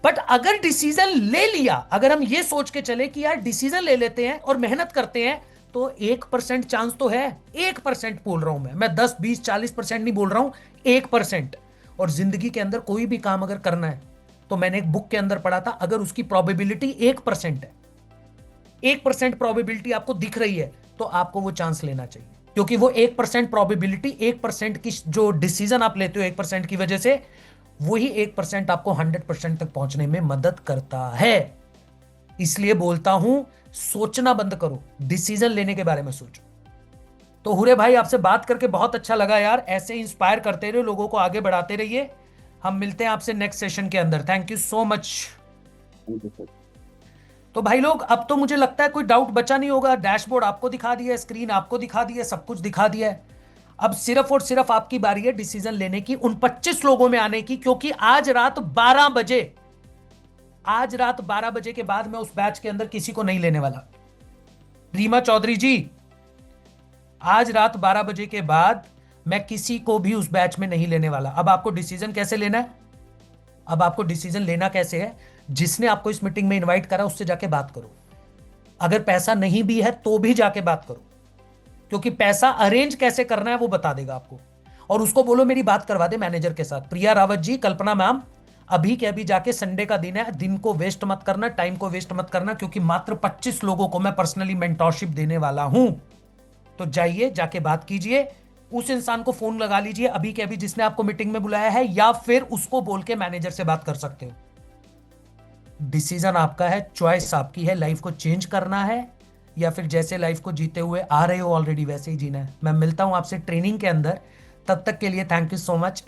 बट अगर डिसीजन ले लिया, अगर हम ये सोच के चले कि यार डिसीजन ले लेते हैं और मेहनत करते हैं, तो 1% चांस तो है। 1% बोल रहा हूं मैं 10-20-40% नहीं बोल रहा हूं, 1%। और जिंदगी के अंदर कोई भी काम अगर करना है, तो मैंने एक बुक के अंदर पढ़ा था, अगर उसकी प्रोबेबिलिटी 1% है, 1% प्रोबेबिलिटी आपको दिख रही है, तो आपको वो चांस लेना चाहिए। क्योंकि वो 1% प्रोबेबिलिटी, 1% की जो डिसीजन आप लेते हो 1% की वजह से, वही 1% आपको 100% तक पहुंचने में मदद करता है। इसलिए बोलता हूं सोचना बंद करो, डिसीजन लेने के बारे में सोचो। तो हुरे भाई आपसे बात करके बहुत अच्छा लगा यार, ऐसे इंस्पायर करते रहिए, लोगों को आगे बढ़ाते रहिए। हम मिलते हैं आपसे नेक्स्ट सेशन के अंदर। Thank you so much. तो भाई लोग अब तो मुझे लगता है कोई डाउट बचा नहीं होगा। डैशबोर्ड आपको दिखा दिया, स्क्रीन आपको दिखा दिया, सब कुछ दिखा दिया है। अब सिर्फ और सिर्फ आपकी बारी है डिसीजन लेने की, उन 25 लोगों में आने की, क्योंकि आज रात 12 बजे के बाद मैं उस बैच के अंदर किसी को नहीं लेने वाला। रीमा चौधरी जी, आज रात 12 बजे के बाद मैं किसी को भी उस बैच में नहीं लेने वाला। अब आपको डिसीजन कैसे लेना है? अब आपको डिसीजन लेना कैसे है? जिसने आपको इस मीटिंग में इनवाइट करा उससे जाके बात करो। अगर पैसा नहीं भी है तो भी जाके बात करो, क्योंकि पैसा अरेंज कैसे करना है वो बता देगा आपको। और उसको बोलो मेरी बात करवा दे मैनेजर के साथ, प्रिया रावत जी, कल्पना मैम, अभी के अभी जाके, संडे का दिन है, दिन को वेस्ट मत करना, टाइम को वेस्ट मत करना, क्योंकि मात्र 25 लोगों को मैं पर्सनली मेंटोरशिप देने वाला हूं। तो जाइए, जाके बात कीजिए, उस इंसान को फोन लगा लीजिए अभी के अभी जिसने आपको मीटिंग में बुलाया है, या फिर उसको बोल के मैनेजर से बात कर सकते हो। डिसीजन आपका है, चॉइस आपकी है, लाइफ को चेंज करना है या फिर जैसे लाइफ को जीते हुए आ रहे हो ऑलरेडी वैसे ही जीना है। मैं मिलता हूं आपसे ट्रेनिंग के अंदर, तब तक के लिए थैंक यू सो मच।